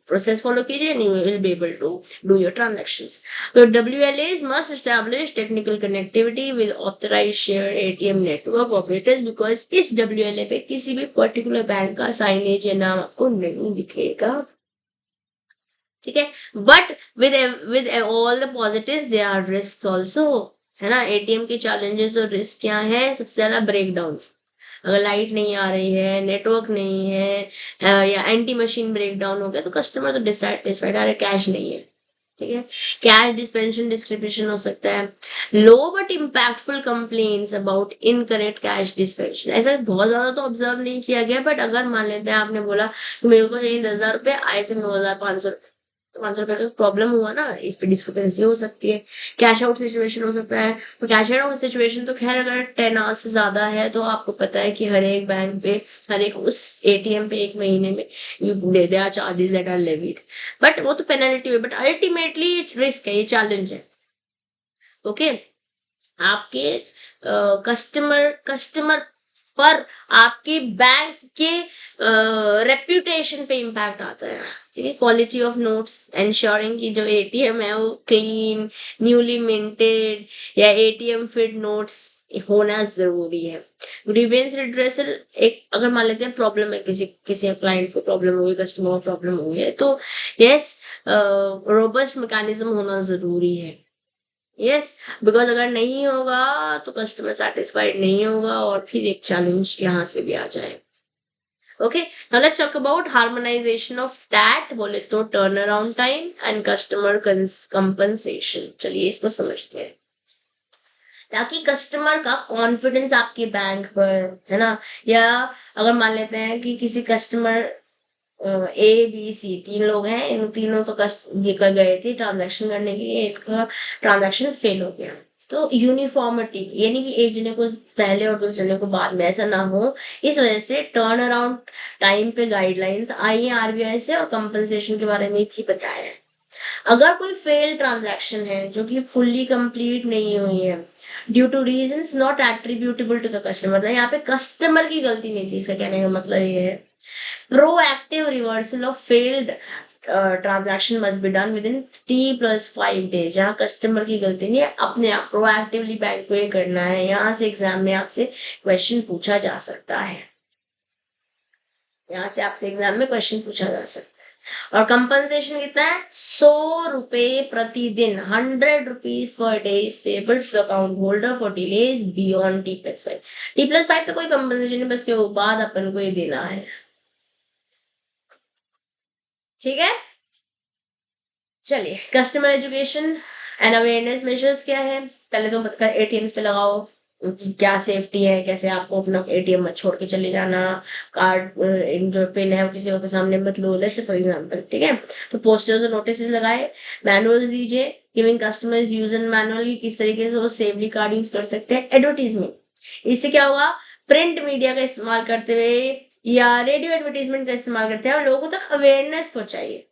प्रोसेस फॉलो कीजिए and you will be able to do your transactions. So WLAs must establish technical connectivity with authorized shared ATM network operators, because इस WLA पे किसी भी particular bank का signage या नाम आपको नहीं दिखेगा, ठीक है. But with all the positives there are risk also, है ना. एटीएम के चैलेंजेस और रिस्क क्या है? सबसे ज्यादा ब्रेकडाउन. अगर लाइट नहीं आ रही है, नेटवर्क नहीं है, या एंटी मशीन ब्रेकडाउन हो गया तो कस्टमर तो डिससेटिस्फाइड, अरे कैश नहीं है, ठीक है. कैश डिस्पेंशन डिस्क्रिप्शन हो सकता है. Low but impactful complaints about incorrect cash dispensation, ऐसा बहुत ज्यादा तो ऑब्जर्व नहीं किया गया, बट अगर मान लेते हैं आपने बोला कि मेरे को चाहिए 10,000 रुपए, आए से 9,500, तो 500 रुपए का प्रॉब्लम हुआ ना, इस पे डिस्क्रिपेंसी हो सकती है. कैश आउट सिचुएशन हो सकता है. तो कैश आउट सिचुएशन तो खैर अगर 10 आवर्स से ज्यादा है तो आपको पता है कि हर एक बैंक पे, हर एक उस एटीएम पे एक महीने में they are charges that are levied, but वो तो पेनल्टी हुई, बट अल्टीमेटली रिस्क है, ये चैलेंज है. ओके. आपके कस्टमर कस्टमर पर आपके बैंक के रेप्यूटेशन पे इम्पैक्ट आता है, ठीक है. क्वालिटी ऑफ नोट्स, एंश्योरिंग कि जो एटीएम है वो क्लीन, न्यूली मिंटेड या एटीएम फिट नोट्स होना जरूरी है. ग्रीवेंस रिड्रेसल, एक अगर मान लेते हैं प्रॉब्लम है, किसी किसी क्लाइंट को प्रॉब्लम हुई, कस्टमर को प्रॉब्लम हुई है, तो यस रोबस्ट मैकेनिज्म होना जरूरी है. यस, बिकॉज अगर नहीं होगा तो कस्टमर सेटिस्फाइड नहीं होगा और फिर एक चैलेंज यहाँ से भी आ जाए. Okay, now let's talk about harmonisation of TAT, बोले तो turn around time and customer compensation. चलिए इसको समझते हैं, ताकि कस्टमर का कॉन्फिडेंस आपके बैंक पर, है ना. या अगर मान लेते हैं कि किसी कस्टमर ABC 3 लोग हैं, इन तीनों तो कस्ट ये कर गए थे ट्रांजैक्शन करने के लिए, इनका ट्रांजैक्शन फेल हो गया. तो यूनिफॉर्मिटी, यानी कि एक जने को पहले और दूसरे जने को बाद में, ऐसा ना हो, इस वजह से टर्न अराउंड टाइम पे गाइडलाइंस आई है RBI से, और कंपनसेशन के बारे में भी बताया है. अगर कोई फेल ट्रांजैक्शन है जो कि फुल्ली कंप्लीट नहीं हुई है due to reasons not attributable to the customer, यहाँ पे कस्टमर की गलती नहीं थी, इसका कहने का मतलब ये है. Proactive reversal of failed transaction must be done within T+5 days. जहाँ कस्टमर की गलती नहीं है, अपने आप प्रोएक्टिवली बैंक को ये करना है. यहाँ से एग्जाम में आपसे क्वेश्चन पूछा जा सकता है, यहाँ से आपसे एग्जाम में क्वेश्चन पूछा जा सकता है. और कंपनसेशन कितना है? 100 रुपए प्रतिदिन, 100 rupees per day is payable to the account holder for delays beyond T+5. T+5 तो कोई कंपनसेशन नहीं, बस के बाद अपन को ये देना है, ठीक है. चलिए, customer education and awareness measures क्या है? पहले तो एटीएम पे लगाओ कि क्या सेफ्टी है, कैसे आपको अपना एटीएम मत छोड़ के चले जाना, कार्ड जो पिन है वो किसी और के सामने मत लो, लेट्स से फॉर एग्जांपल, ठीक है. तो पोस्टर्स और नोटिस लगाए, मैनुअल्स दीजिए गिविंग कस्टमर्स यूजर मैनुअल की किस तरीके से वो सेफली कार्ड यूज कर सकते हैं. एडवर्टीजमेंट, इससे क्या होगा? प्रिंट मीडिया का इस्तेमाल करते हुए या रेडियो एडवर्टीजमेंट का इस्तेमाल करते हैं और लोगों तक awareness पहुंचाइए.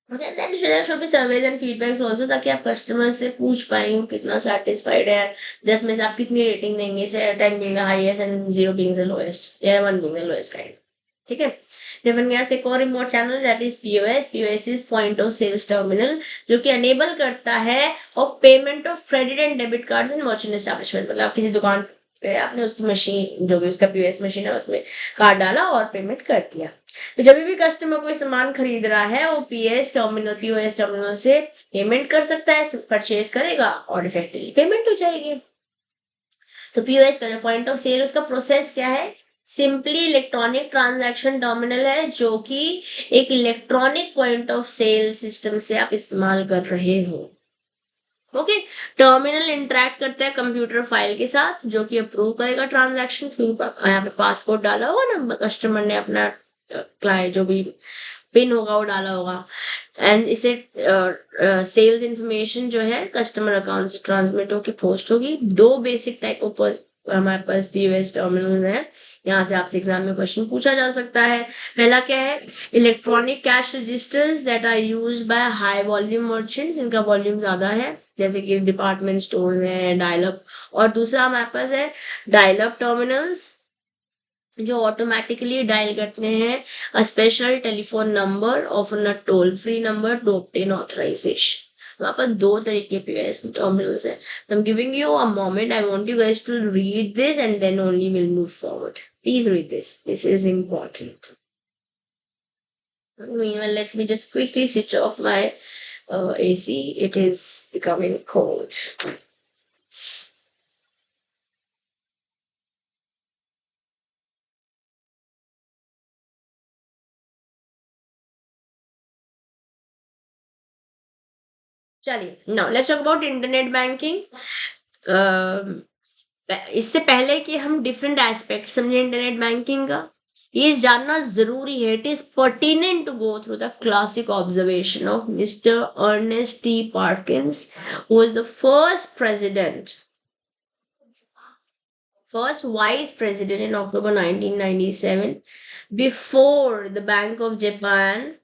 Okay, then there should be surveys and feedbacks also, ताकि आप कस्टमर से पूछ पाए वो कितना सेटिस्फाइड है. 10 में से आप कितनी रेटिंग देंगे, से 10 being the highest and 0 being the lowest या 1 being the lowest kind, ठीक है. डिफरेंट गया एक और remote channel that is POS is point of sales terminal, जो कि अनेबल करता है of payment of credit and debit cards in merchant establishment. मतलब किसी दुकान पे आपने उसकी मशीन, जो भी उसका POS मशीन है, उसमें कार्ड डाला और पेमेंट कर दिया. तो जब भी कस्टमर कोई सामान खरीद रहा है वो POS टर्मिनल से पेमेंट कर सकता है, परचेज करेगा और इफेक्टिवली पेमेंट हो जाएगी. तो POS का जो पॉइंट ऑफ सेल, उसका प्रोसेस क्या है? सिंपली इलेक्ट्रॉनिक ट्रांजैक्शन टर्मिनल है, जो कि एक electronic point of sale system से आप इस्तेमाल कर रहे हो. ओके, टर्मिनल इंटरेक्ट करता है कंप्यूटर फाइल के साथ, जो कि अप्रूव करेगा ट्रांजैक्शन. यहाँ पे पासकोड डाला होगा ना कस्टमर ने, अपना क्लाइंट जो भी पिन होगा वो डाला होगा, एंड इसे सेल्स इंफॉर्मेशन जो है कस्टमर अकाउंट से ट्रांसमिट होकर पोस्ट होगी. 2 बेसिक टाइप ऑफ हमारे पास पीओएस टर्मिनल्स हैं, यहाँ से आपसे एग्जाम में क्वेश्चन पूछा जा सकता है। पहला क्या है, electronic cash registers that are used by high volume merchants, इनका वॉल्यूम ज्यादा है, जैसे कि डिपार्टमेंट स्टोर है, डायल अप। और दूसरा हमारे पास है डायल अप टर्मिनल्स, जो ऑटोमेटिकली डायल करते हैं a special telephone number often a toll free number to obtain authorisation. वहाँ पर दो तरीके पीओएस टर्मिनल्स हैं। I'm giving you a moment. I want you guys to read this and then only we'll move forward. Please read this. This is important. Meanwhile, let me just quickly switch off my AC. It is becoming cold. चलिए, now let's talk about internet banking. इससे पहले कि हम different aspect समझे internet banking का, ये जानना जरूरी है, it is pertinent to go through the classic observation of mister Ernest T Parkins, who was the first vice president in October 1997 before the Bank of Japan,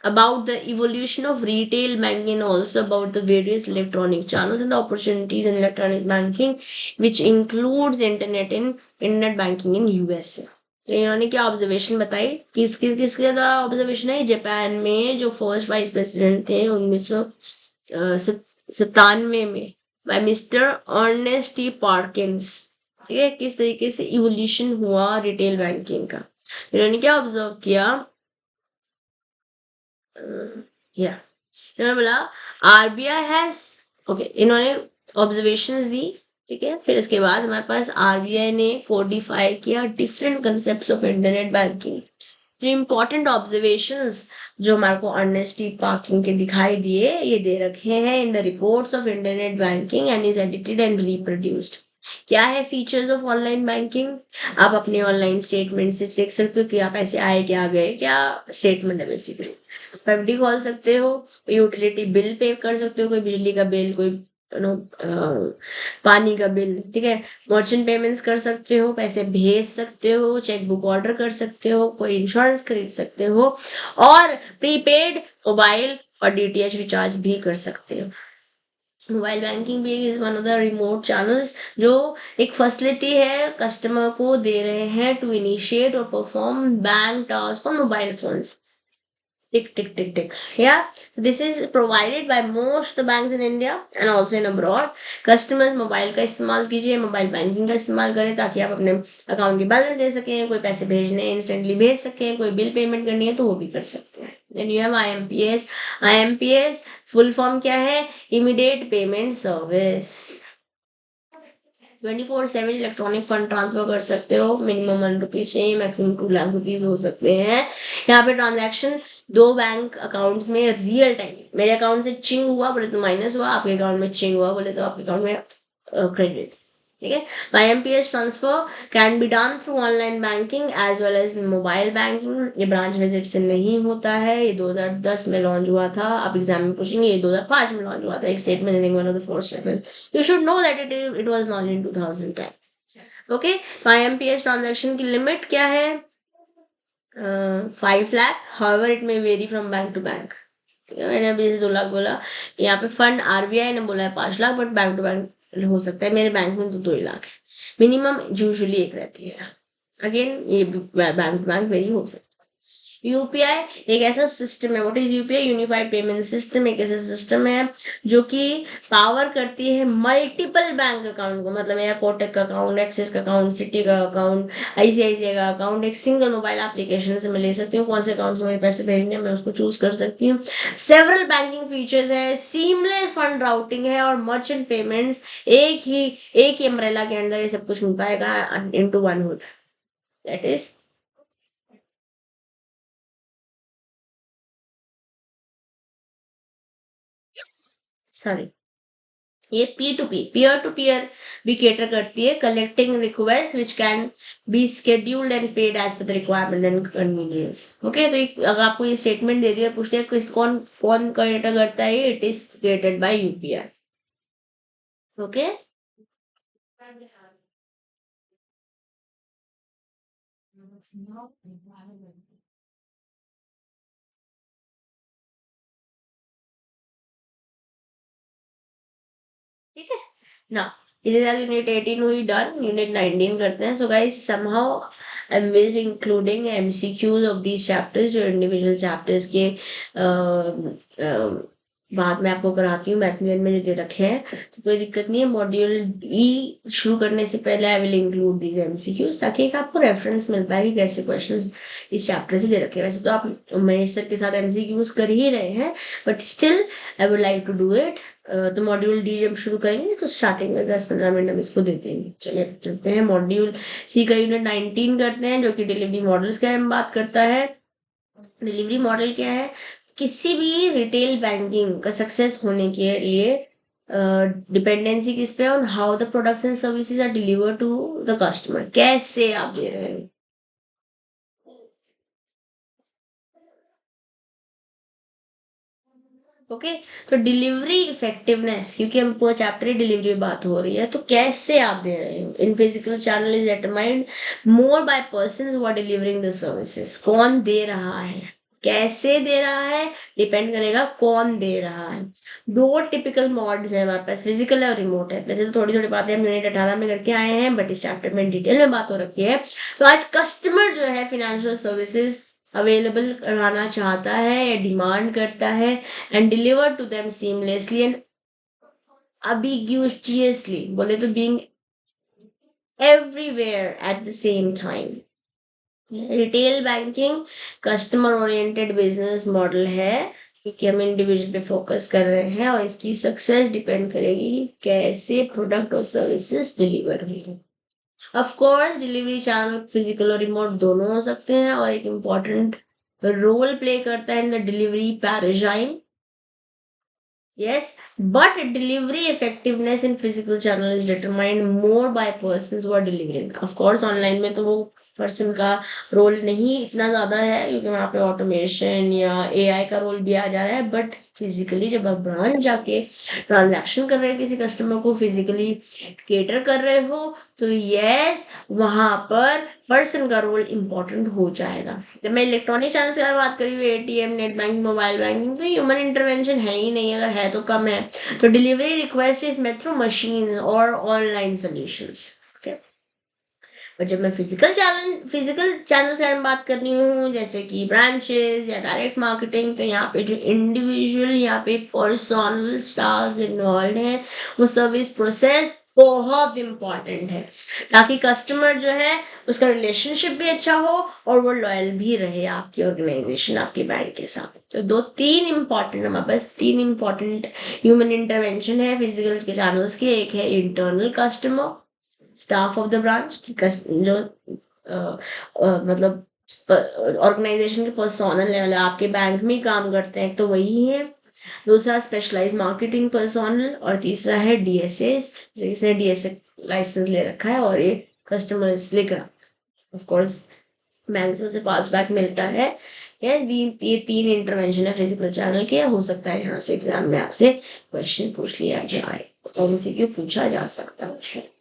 about the evolution of retail banking and also about the various electronic channels and the opportunities in electronic banking, which includes internet banking in USA. तो इन्होंने क्या observation बताई, किसके किसके द्वारा observation है, Japan में जो फर्स्ट वाइस प्रेसिडेंट थे 1997 में, by mister Ernest T Parkins. ठीक है, किस तरीके से इवोल्यूशन हुआ रिटेल बैंकिंग का, इन्होंने क्या ऑब्जर्व किया, या इन्होंने बोला आरबीआई हैज, ओके, इन्होंने ऑब्जर्वेशंस दी। ठीक है, फिर इसके बाद हमारे पास आरबीआई ने कोडिफाई किया different concepts of internet banking. जो इम्पोर्टेंट ऑब्जर्वेशंस जो हमारे को अर्नेस्ट टी पार्किंग के दिखाई दिए, ये दे रखे हैं in the reports of internet banking and is edited and reproduced. क्या है फीचर्स ऑफ ऑनलाइन बैंकिंग, आप अपने ऑनलाइन स्टेटमेंट से देख सकते हो कि आप पैसे आए क्या गए, क्या स्टेटमेंट है बेसिकली। एफडी खोल सकते हो, यूटिलिटी बिल पे कर सकते हो, कोई बिजली का बिल, कोई पानी का बिल। ठीक है, मर्चेंट पेमेंट्स कर सकते हो, पैसे भेज सकते हो, चेक बुक ऑर्डर कर सकते हो, कोई इंश्योरेंस खरीद सकते हो, और प्रीपेड मोबाइल और डीटीएच रिचार्ज भी कर सकते हो। मोबाइल बैंकिंग भी is one of the remote channels जो एक फैसिलिटी है कस्टमर को दे रहे हैं टू इनिशिएट और perform bank task on mobile phones. Tick, tick, tick, tick. Yeah. So this is provided by most of the banks in India and also in abroad. Customers mobile का इस्तेमाल कीजिए, mobile banking का इस्तेमाल करें ताकि आप अपने अकाउंट की बैलेंस दे सकें, कोई पैसे भेजने इंस्टेंटली भेज सकें, कोई बिल पेमेंट करनी है तो वो भी कर सकते हैं। Then you have IMPS. IMPS full form क्या है, immediate payment service. 24/7 electronic fund transfer कर सकते हो, मिनिमम ₹1 चाहिए, मैक्सिमम ₹2 लाख हो सकते हैं। यहाँ पे ट्रांजैक्शन दो बैंक अकाउंट्स में रियल टाइम, मेरे अकाउंट से चिंग हुआ बोले तो माइनस हुआ, आपके अकाउंट में चिंग हुआ बोले तो आपके अकाउंट में क्रेडिट। ठीक है, IMPS transfer can be done through online banking as well as mobile banking. ये ब्रांच विजिट से नहीं होता है, ये 2010 में लॉन्च हुआ था, आप एग्जाम में पूछेंगे ये 2005 में लॉन्च हुआ था, एक स्टेटमेंट देंगे one of the 4 statement, you should know that it was launched in 2010। Okay, तो आईएमपीएस ट्रांजैक्शन की लिमिट क्या है, 5 lakh, however it may vary from bank to bank. मैंने अभी 2 लाख बोला, यहाँ पे फंड आरबीआई ने बोला है 5 lakh, but bank to bank हो सकता है, मेरे बैंक में तो 2 ही लाख है, मिनिमम यूजुअली एक रहती है। अगेन ये बैंक टू बैंक वेरी हो सकता है। यूपीआई एक ऐसा सिस्टम है, what is UPI, unified payment system, एक ऐसा सिस्टम है जो कि पावर करती है मल्टीपल बैंक अकाउंट को, मतलब मेरा कोटक का अकाउंट, एक्सिस का अकाउंट, सिटी का अकाउंट, आईसीआईसीआई का अकाउंट, एक सिंगल मोबाइल एप्लीकेशन से मैं ले सकती हूँ, कौन से अकाउंट से मुझे पैसे भेजने हैं मैं उसको चूज कर सकती हूँ। सेवरल बैंकिंग फीचर्स है, सीमलेस फंड राउटिंग है और मर्चेंट पेमेंट्स, एक ही अम्ब्रेला के अंदर ये सब कुछ मिल पाएगा into one hood, that is sorry, ये पीयर टू पीयर भी केटर करती है, collecting request which can be scheduled and paid as per the requirement and convenience. Okay, तो अगर आपको ये स्टेटमेंट दे दिया, पूछ लिया किस कौन कौन केटर करता है, it is created by UPI. Okay, ठीक है ना। इसके साथ यूनिट 18 हुई डन। यूनिट 19 करते हैं। So guys somehow I am with including MCQs of these chapters, जो इंडिविजुअल चैप्टर्स के बाद में आपको कराती हूँ मैथमेटिक्स में जो दे रखे हैं, तो कोई दिक्कत नहीं है। मॉड्यूल ई शुरू करने से पहले I will include these MCQs, ताकि एक आपको रेफरेंस मिल पाए कि कैसे क्वेश्चंस इस चैप्टर से दे रखे हैं। वैसे तो आप महेश सर के साथ एमसीक्यूज कर ही रहे हैं, but still I would like to do it. तो मॉड्यूल डी जब शुरू करेंगे तो स्टार्टिंग में 10-15 मिनट हम इसको दे देंगे। चलिए अब चलते हैं मॉड्यूल सी का यूनिट 19 करते हैं, जो कि डिलीवरी मॉडल्स के बारे में बात करता है। डिलीवरी मॉडल क्या है? किसी भी रिटेल बैंकिंग का सक्सेस होने के लिए डिपेंडेंसी किस पे, on how the products and services are deliver to the customer. कैसे आप दे रहे हो। ओके, तो डिलीवरी इफेक्टिवनेस, क्योंकि हम पूरा चैप्टर ही डिलीवरी में बात हो रही है, तो कैसे आप दे रहे हो in physical channel is determined more by person who are delivering the services. कौन दे रहा है, कैसे दे रहा है, डिपेंड करेगा कौन दे रहा है। दो टिपिकल मॉड्स है हमारे पास, फिजिकल और रिमोट है। वैसे तो थोड़ी थोड़ी बातें हम यूनिट 18 में करके आए हैं, बट इस चैप्टर में डिटेल में बात हो रखी है। तो आज कस्टमर जो है फाइनेंशियल सर्विसेज अवेलेबल कराना चाहता है या डिमांड करता है, and deliver to them seamlessly and ambiguously, बोले तो being everywhere at the same time। Retail banking customer oriented business model है, क्योंकि हम इंडिविजुअल पे फोकस कर रहे हैं, और इसकी सक्सेस डिपेंड करेगी कैसे प्रोडक्ट और सर्विसेज डिलीवर हुई। Of course delivery channel physical और रिमोट दोनों हो सकते हैं, और एक इम्पॉर्टेंट रोल प्ले करता है in the delivery paradigm. Yes, but delivery effectiveness in physical channel is determined more by persons who are delivering. Of course, online में तो वो पर्सन का रोल नहीं इतना ज्यादा है, क्योंकि वहाँ पे ऑटोमेशन या एआई का रोल भी आ जा रहा है। बट फिजिकली जब आप ब्रांच जाके ट्रांजैक्शन कर रहे हैं, किसी कस्टमर को फिजिकली केटर कर रहे हो, तो यस वहां पर पर्सन का रोल इम्पोर्टेंट हो जाएगा। जब मैं इलेक्ट्रॉनिक चैनल की बात कर रही हूँ, ATM, net banking, mobile banking, तो ह्यूमन इंटरवेंशन है ही नहीं, अगर है तो कम है। तो delivery request is made through machine और ऑनलाइन सोल्यूशंस। और जब मैं फिजिकल चैनल से बात करनी हूँ, जैसे कि ब्रांचेस या डायरेक्ट मार्केटिंग, तो यहाँ पे जो इंडिविजुअल यहाँ पे पर्सनल स्टाफ इन्वॉल्व है, वो सर्विस प्रोसेस बहुत इंपॉर्टेंट है, ताकि कस्टमर जो है उसका रिलेशनशिप भी अच्छा हो और वो लॉयल भी रहे आपकी ऑर्गेनाइजेशन, आपके बैंक के साथ। तो दो तीन इंपॉर्टेंट हमारे पास तीन इंपॉर्टेंट ह्यूमन इंटरवेंशन है फिजिकल के चैनल्स के। एक है internal customer, staff of the branch, जो मतलब ऑर्गेनाइजेशन के पर्सोनल लेवल है, आपके बैंक में काम करते हैं, तो वही है। दूसरा स्पेशलाइज मार्केटिंग पर्सोनल, और तीसरा है डीएसएस, जिसने डीएसए लाइसेंस ले रखा है और ये कस्टमर्स लेकर ऑफ कोर्स बैंक से उसे पास बैक मिलता है। ये तीन इंटरवेंशन है फिजिकल चैनल के। हो सकता है यहाँ से एग्जाम में आपसे क्वेश्चन पूछ लिया जाए और उनसे क्यों पूछा जा सकता है।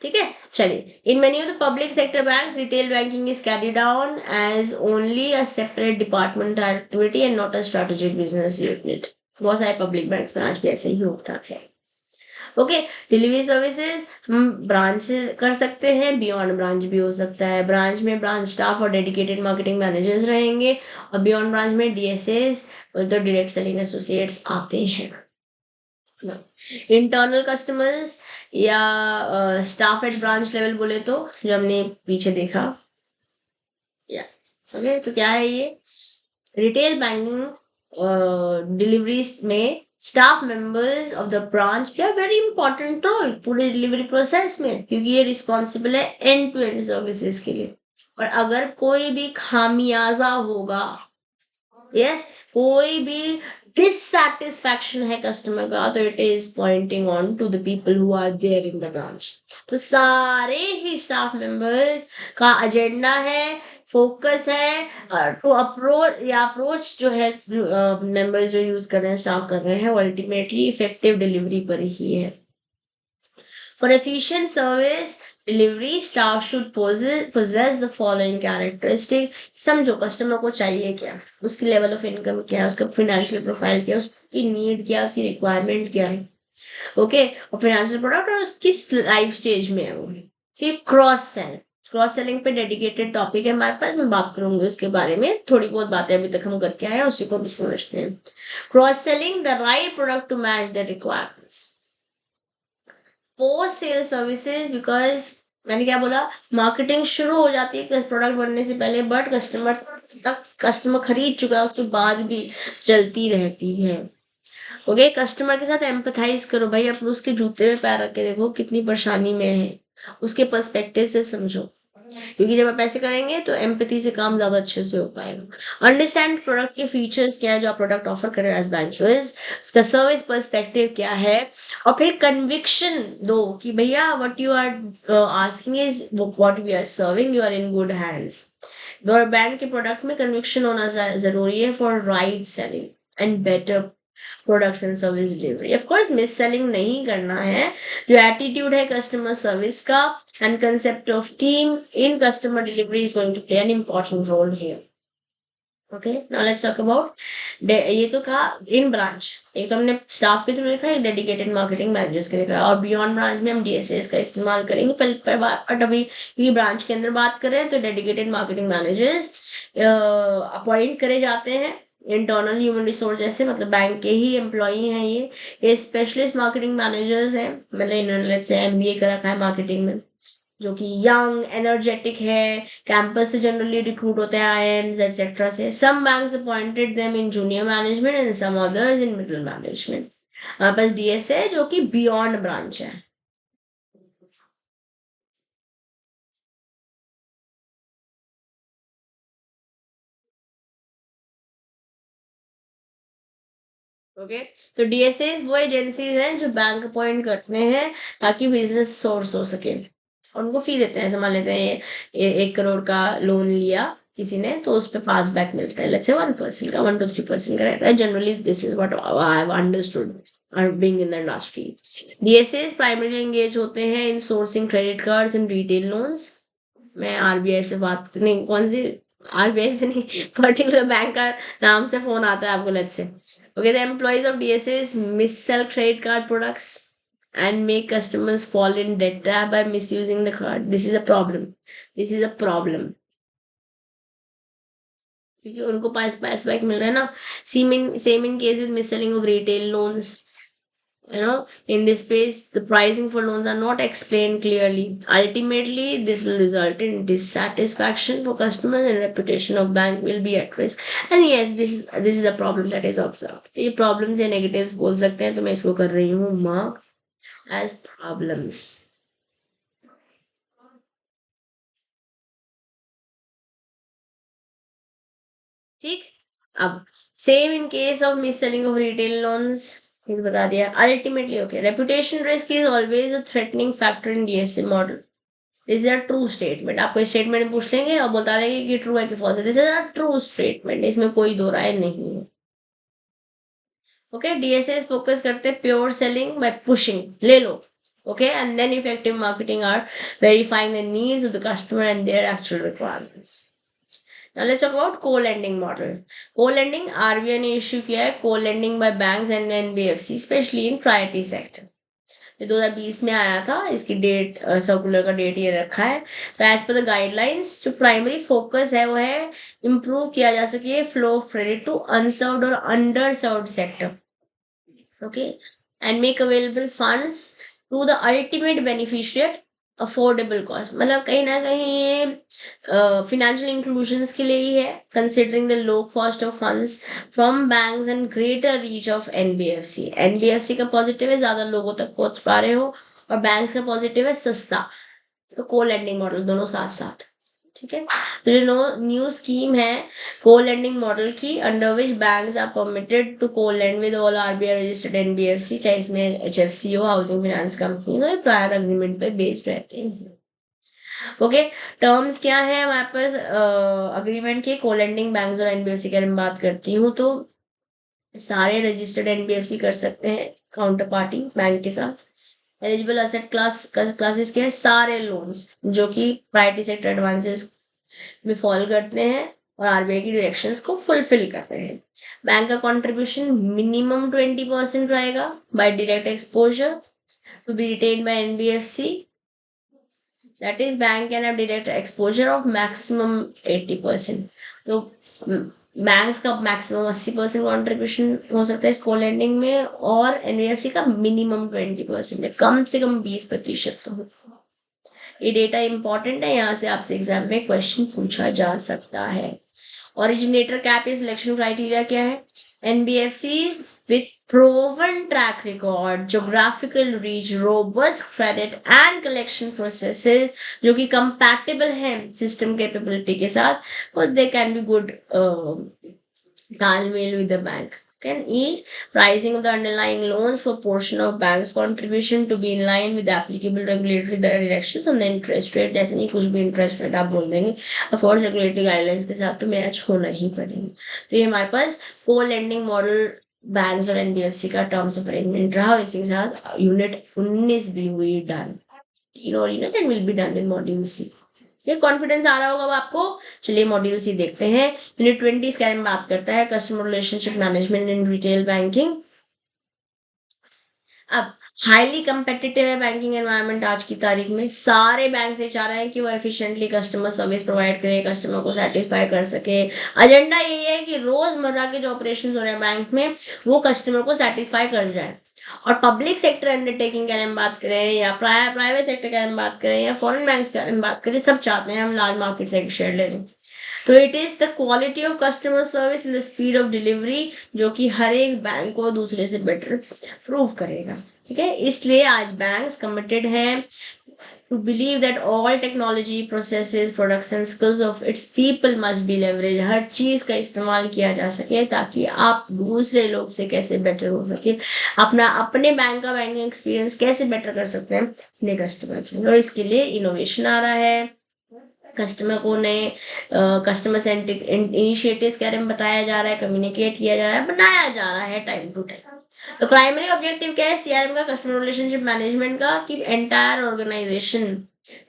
ठीक है, चलिए। In many of the public sector banks retail banking is carried on as only a separate department activity and not a strategic business unit. बहुत सारे पब्लिक बैंक्स में आज भी ऐसे ही होता है। ओके, डिलीवरी सर्विसेज हम ब्रांच से कर सकते हैं, बियॉन्ड ब्रांच भी हो सकता है। ब्रांच में ब्रांच स्टाफ और डेडिकेटेड मार्केटिंग मैनेजर्स रहेंगे, और बियॉन्ड ब्रांच में डीएसएस तो डायरेक्ट सेलिंग एसोसिएट्स आते हैं। इंटरनल कस्टमर्स या स्टाफ एट ब्रांच लेवल बोले तो, जो हमने पीछे देखा, या ओके, तो क्या है ये रिटेल बैंकिंग डिलीवरीज में staff members of the branch play very important role पूरे डिलीवरी प्रोसेस में, क्योंकि ये रिस्पॉन्सिबल है एंड टू एंड सर्विसेज के लिए। और अगर कोई भी खामियाजा होगा, यस, कोई भी डिससेटिस्फैक्शन है कस्टमर का, तो it is pointing on to the people who are there in the branch. तो सारे ही स्टाफ मेंबर्स का एजेंडा है, फोकस है टू अप्रोच जो है मेंबर्स जो यूज कर रहे हैं, स्टाफ कर रहे हैं, वो अल्टीमेटली इफेक्टिव डिलीवरी पर ही है। For efficient service, delivery staff should possess the following characteristic. समझो कस्टमर को चाहिए क्या, उसकी लेवल ऑफ इनकम क्या है, उसका फाइनेंशियल प्रोफाइल क्या है, उसकी नीड क्या है, उसकी रिक्वायरमेंट क्या है। ओके, और फाइनेंशियल प्रोडक्ट और किस लाइफ स्टेज में है वो। फिर क्रॉस सेलिंग पे डेडिकेटेड टॉपिक है हमारे पास, मैं बात करूंगी उसके बारे में। थोड़ी बहुत बातें अभी तक हम करके आए हैं, उसी को भी समझते हैं। Cross selling the right product to match the requirements. Post sale services, because मैंने क्या बोला, मार्केटिंग शुरू हो जाती है प्रोडक्ट बनने से पहले, बट कस्टमर खरीद चुका है उसके बाद भी चलती रहती है। ओके, कस्टमर के साथ एम्पथाइज करो भाई, आप उसके जूते में पैर रख के देखो कितनी परेशानी में है, उसके पर्सपेक्टिव से समझो। क्योंकि जब आप ऐसे करेंगे तो एम्पैथी से काम ज्यादा अच्छे से हो पाएगा। अंडरस्टैंड प्रोडक्ट के फीचर्स क्या है जो आप प्रोडक्ट ऑफर कर रहे हो एज बैंकर्स, उसका सर्विस पर्सपेक्टिव क्या है, और फिर कन्विक्शन दो कि भैया what you are asking is what we are serving, you are in good hands. और बैंक के प्रोडक्ट में कन्विक्शन होना जरूरी है for right selling and better products and service delivery. Of course mis selling नहीं करना है। जो एटीट्यूड है कस्टमर सर्विस का and concept of team in customer delivery is going to play an important role here. Okay, now let's talk about, ये तो था इन branch, एक तो हमने स्टाफ के थ्रू लिखा है, डेडिकेटेड मार्केटिंग मैनेजर्स के लिखा है, और बियॉन्ड ब्रांच में हम डीएसएस का इस्तेमाल करेंगे बट अभी क्योंकि ब्रांच के अंदर बात कर रहे हैं तो डेडिकेटेड मार्केटिंग मैनेजर्स अपॉइंट करे जाते हैं इंटरनल ह्यूमन रिसोर्स जैसे, मतलब बैंक के ही एम्प्लॉई हैं ये स्पेशलिस्ट मार्केटिंग मैनेजर्स हैं, मतलब इन्होंने से एमबीए कर रखा है मार्केटिंग में, जो कि यंग एनर्जेटिक है, कैंपस से जनरली रिक्रूट होते हैं आईएम्स एक्सेट्रा से। Some banks appointed them in junior management and some others in middle management. हमारे पास डीएस है जो कि बियॉन्ड ब्रांच है। ओके, तो डीएसएस वो एजेंसीज हैं जो बैंक अपॉइंट करते हैं ताकि बिजनेस सोर्स हो सके, और उनको फी देते हैं, समझ लेते हैं ये 1 करोड़ का लोन लिया किसी ने तो उस पर पास बैक मिलता है, लेट्स से 1% का, 1 to 3% का रहता है generally. This is what I have understood being in the industry. DSS primary engage होते हैं in sourcing credit cards and retail loans. मैं आरबीआई से बात नहीं, कौन सी आरबीआई से नहीं, पर्टिकुलर बैंक का नाम से फोन आता है आपको, let's say. Okay, the employees of DSAs mis-sell credit card products and make customers fall in debt trap by misusing the card. This is a problem. This is a problem. क्योंकि उनको पास पास back मिल रहा है ना। Same in case with mis-selling of retail loans. In this space, the pricing for loans are not explained clearly. Ultimately, this will result in dissatisfaction for customers and reputation of bank will be at risk. And yes, this is a problem that is observed. तो ये problems या negatives बोल सकते हैं, तो मैं इसको कर रही हूँ mark as problems. ठीक, अब same in case of miss selling of retail loans, ये तो बता दिया। Ultimately okay, reputation risk is always a threatening factor in DSA model. This is a true statement, आपको स्टेटमेंट पूछ लेंगे और बता देंगे कि ट्रू है कि फॉल्स है। This is a true statement, इसमें कोई दो राय नहीं है। ओके, डीएसएस फोकस करते हैं प्योर सेलिंग बाय पुशिंग, ले लो। Okay, and then effective marketing are verifying the needs of the customer and their actual requirements. Now let's talk about co-lending model. Co-lending, RBI ने issue किया है co-lending by banks and NBFC, especially in priority sector. ये 2020 में आया था, इसकी date circular का date ये रखा है। तो एज पर द गाइडलाइंस जो प्राइमरी फोकस है वो है इम्प्रूव किया जा सके flow of credit to unserved और under served sector. Okay, and make available funds to the ultimate beneficiary affordable cost, मतलब कहीं ना कहीं ये फिनेंशियल इंक्लूजन्स के लिए ही है, considering the low cost of funds from banks and greater reach of NBFC. NBFC का पॉजिटिव है ज्यादा लोगों तक पहुंच पा रहे हो, और बैंक्स का पॉजिटिव है सस्ता, तो को लेंडिंग मॉडल दोनों साथ साथ। ठीक है, तो जो न्यू स्कीम है को लेंडिंग मॉडल की, under which banks are permitted to co-lend with all RBI registered NBFC, चाहे इसमें एचएफसी हो, हाउसिंग फाइनेंस कंपनी हो, प्रायर अग्रीमेंट पे बेस्ड रहते हैं। ओके, टर्म्स क्या है हमारे पास अग्रीमेंट के, को लेंडिंग बैंक्स और एनबीएफसी के बारे में बात करती हूँ तो सारे रजिस्टर्ड एनबीएफसी कर सकते हैं काउंटर पार्टी बैंक के साथ, एलिजिबल असेट क्लासेस के हैं सारे लोन्स जो कि प्रायोरिटी सेक्टर एडवांसेस में फॉल करते हैं और आरबीआई की डायरेक्शंस को फुलफिल करते हैं। बैंक का कंट्रीब्यूशन मिनिमम 20% रहेगा by direct exposure to be retained by NBFC, that is bank can have direct exposure of maximum 80%। तो बैंक्स का मैक्सिमम 80% कॉन्ट्रीब्यूशन हो सकता है इस को लेंडिंग में और एनबीएफसी का मिनिमम 20% है, कम से कम 20% तो हो। ये डेटा इंपॉर्टेंट है, यहाँ से आपसे एग्जाम में क्वेश्चन पूछा जा सकता है। ओरिजिनेटर कैप या सिलेक्शन क्राइटेरिया क्या है? NBFCs with proven track record, geographical reach, robust credit and collection processes जो कि compatible हैं system capability के साथ, और they can be good तालमेल with the bank. Can yield pricing of the underlying loans for portion of bank's contribution to be in line with the applicable regulatory directions on the interest rate. जैसे नहीं कुछ भी interest rate आप बोल देंगे, of course regulatory guidelines के साथ तो मैच होना ही पड़ेगा। तो ये हमारे पास co-lending model बैंक्स और एनबीएफसी का टर्म्स ऑफ अरेंजमेंट रहा। इसी के साथ यूनिट 19 भी हुई डन। तीनों unit and will be done with module C. ये कॉन्फिडेंस आ रहा होगा अब आपको। चलिए मॉड्यूल सी देखते हैं। यूनिट 20 इसके बारे में बात करता है customer relationship management in retail banking. अब हाईली कंपेटिटिव है बैंकिंग एनवायरनमेंट आज की तारीख में। सारे बैंक से चाह रहे हैं कि वो एफिशिएंटली कस्टमर सर्विस प्रोवाइड करें, कस्टमर को सेटिस्फाई कर सके। एजेंडा यही है कि रोजमर्रा के जो ऑपरेशन हो रहे हैं बैंक में वो कस्टमर को सेटिस्फाई कर जाए। और पब्लिक सेक्टर अंडरटेकिंग के बारे में बात करें या प्राइवेट सेक्टर के बारे में बात करें या फॉरेन बैंक के बारे में बात करें, सब चाहते हैं हम लार्ज मार्केट से शेयर ले लें। तो it is the quality of customer service in the speed of delivery जो कि हर एक बैंक को दूसरे से बेटर प्रूव करेगा। ठीक है, इसलिए आज बैंक्स कमिटेड हैं to believe that all technology processes products and skills of its people must be leveraged। हर चीज का इस्तेमाल किया जा सके ताकि आप दूसरे लोग से कैसे बेटर हो सके, अपने बैंक का बैंकिंग एक्सपीरियंस कैसे बेटर कर सकते हैं अपने कस्टमर के। और इसके लिए इनोवेशन आ रहा है, कस्टमर को नए कस्टमर सेंट्रिक इनिशिएटिव्स के बारे में बताया जा रहा है, कम्युनिकेट किया जा रहा है, बनाया जा रहा है टाइम टू टाइम। तो प्राइमरी ऑब्जेक्टिव क्या है सीआरएम का, कस्टमर रिलेशनशिप मैनेजमेंट का, कि entire organisation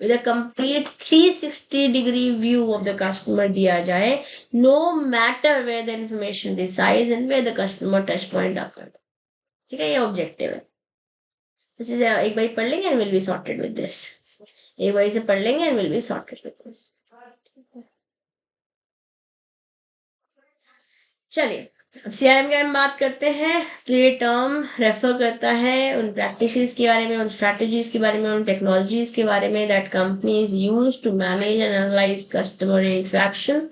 with a complete 360 degree view of the customer दिया जाए, no matter where the information resides and where the customer touch point आकर। ठीक है, ये ऑब्जेक्टिव है। एक बार पढ़ लेंगे and will be sorted with this. एक बार इसे पढ़ लेंगे and will be sorted with this. चलिए अब सीआरएम के बारे में बात करते हैं। तो ये टर्म रेफर करता है उन प्रैक्टिसेस के बारे में, उन स्ट्रैटेजीज के बारे में, उन टेक्नोलॉजीज के बारे में that companies use to manage and analyse customer interaction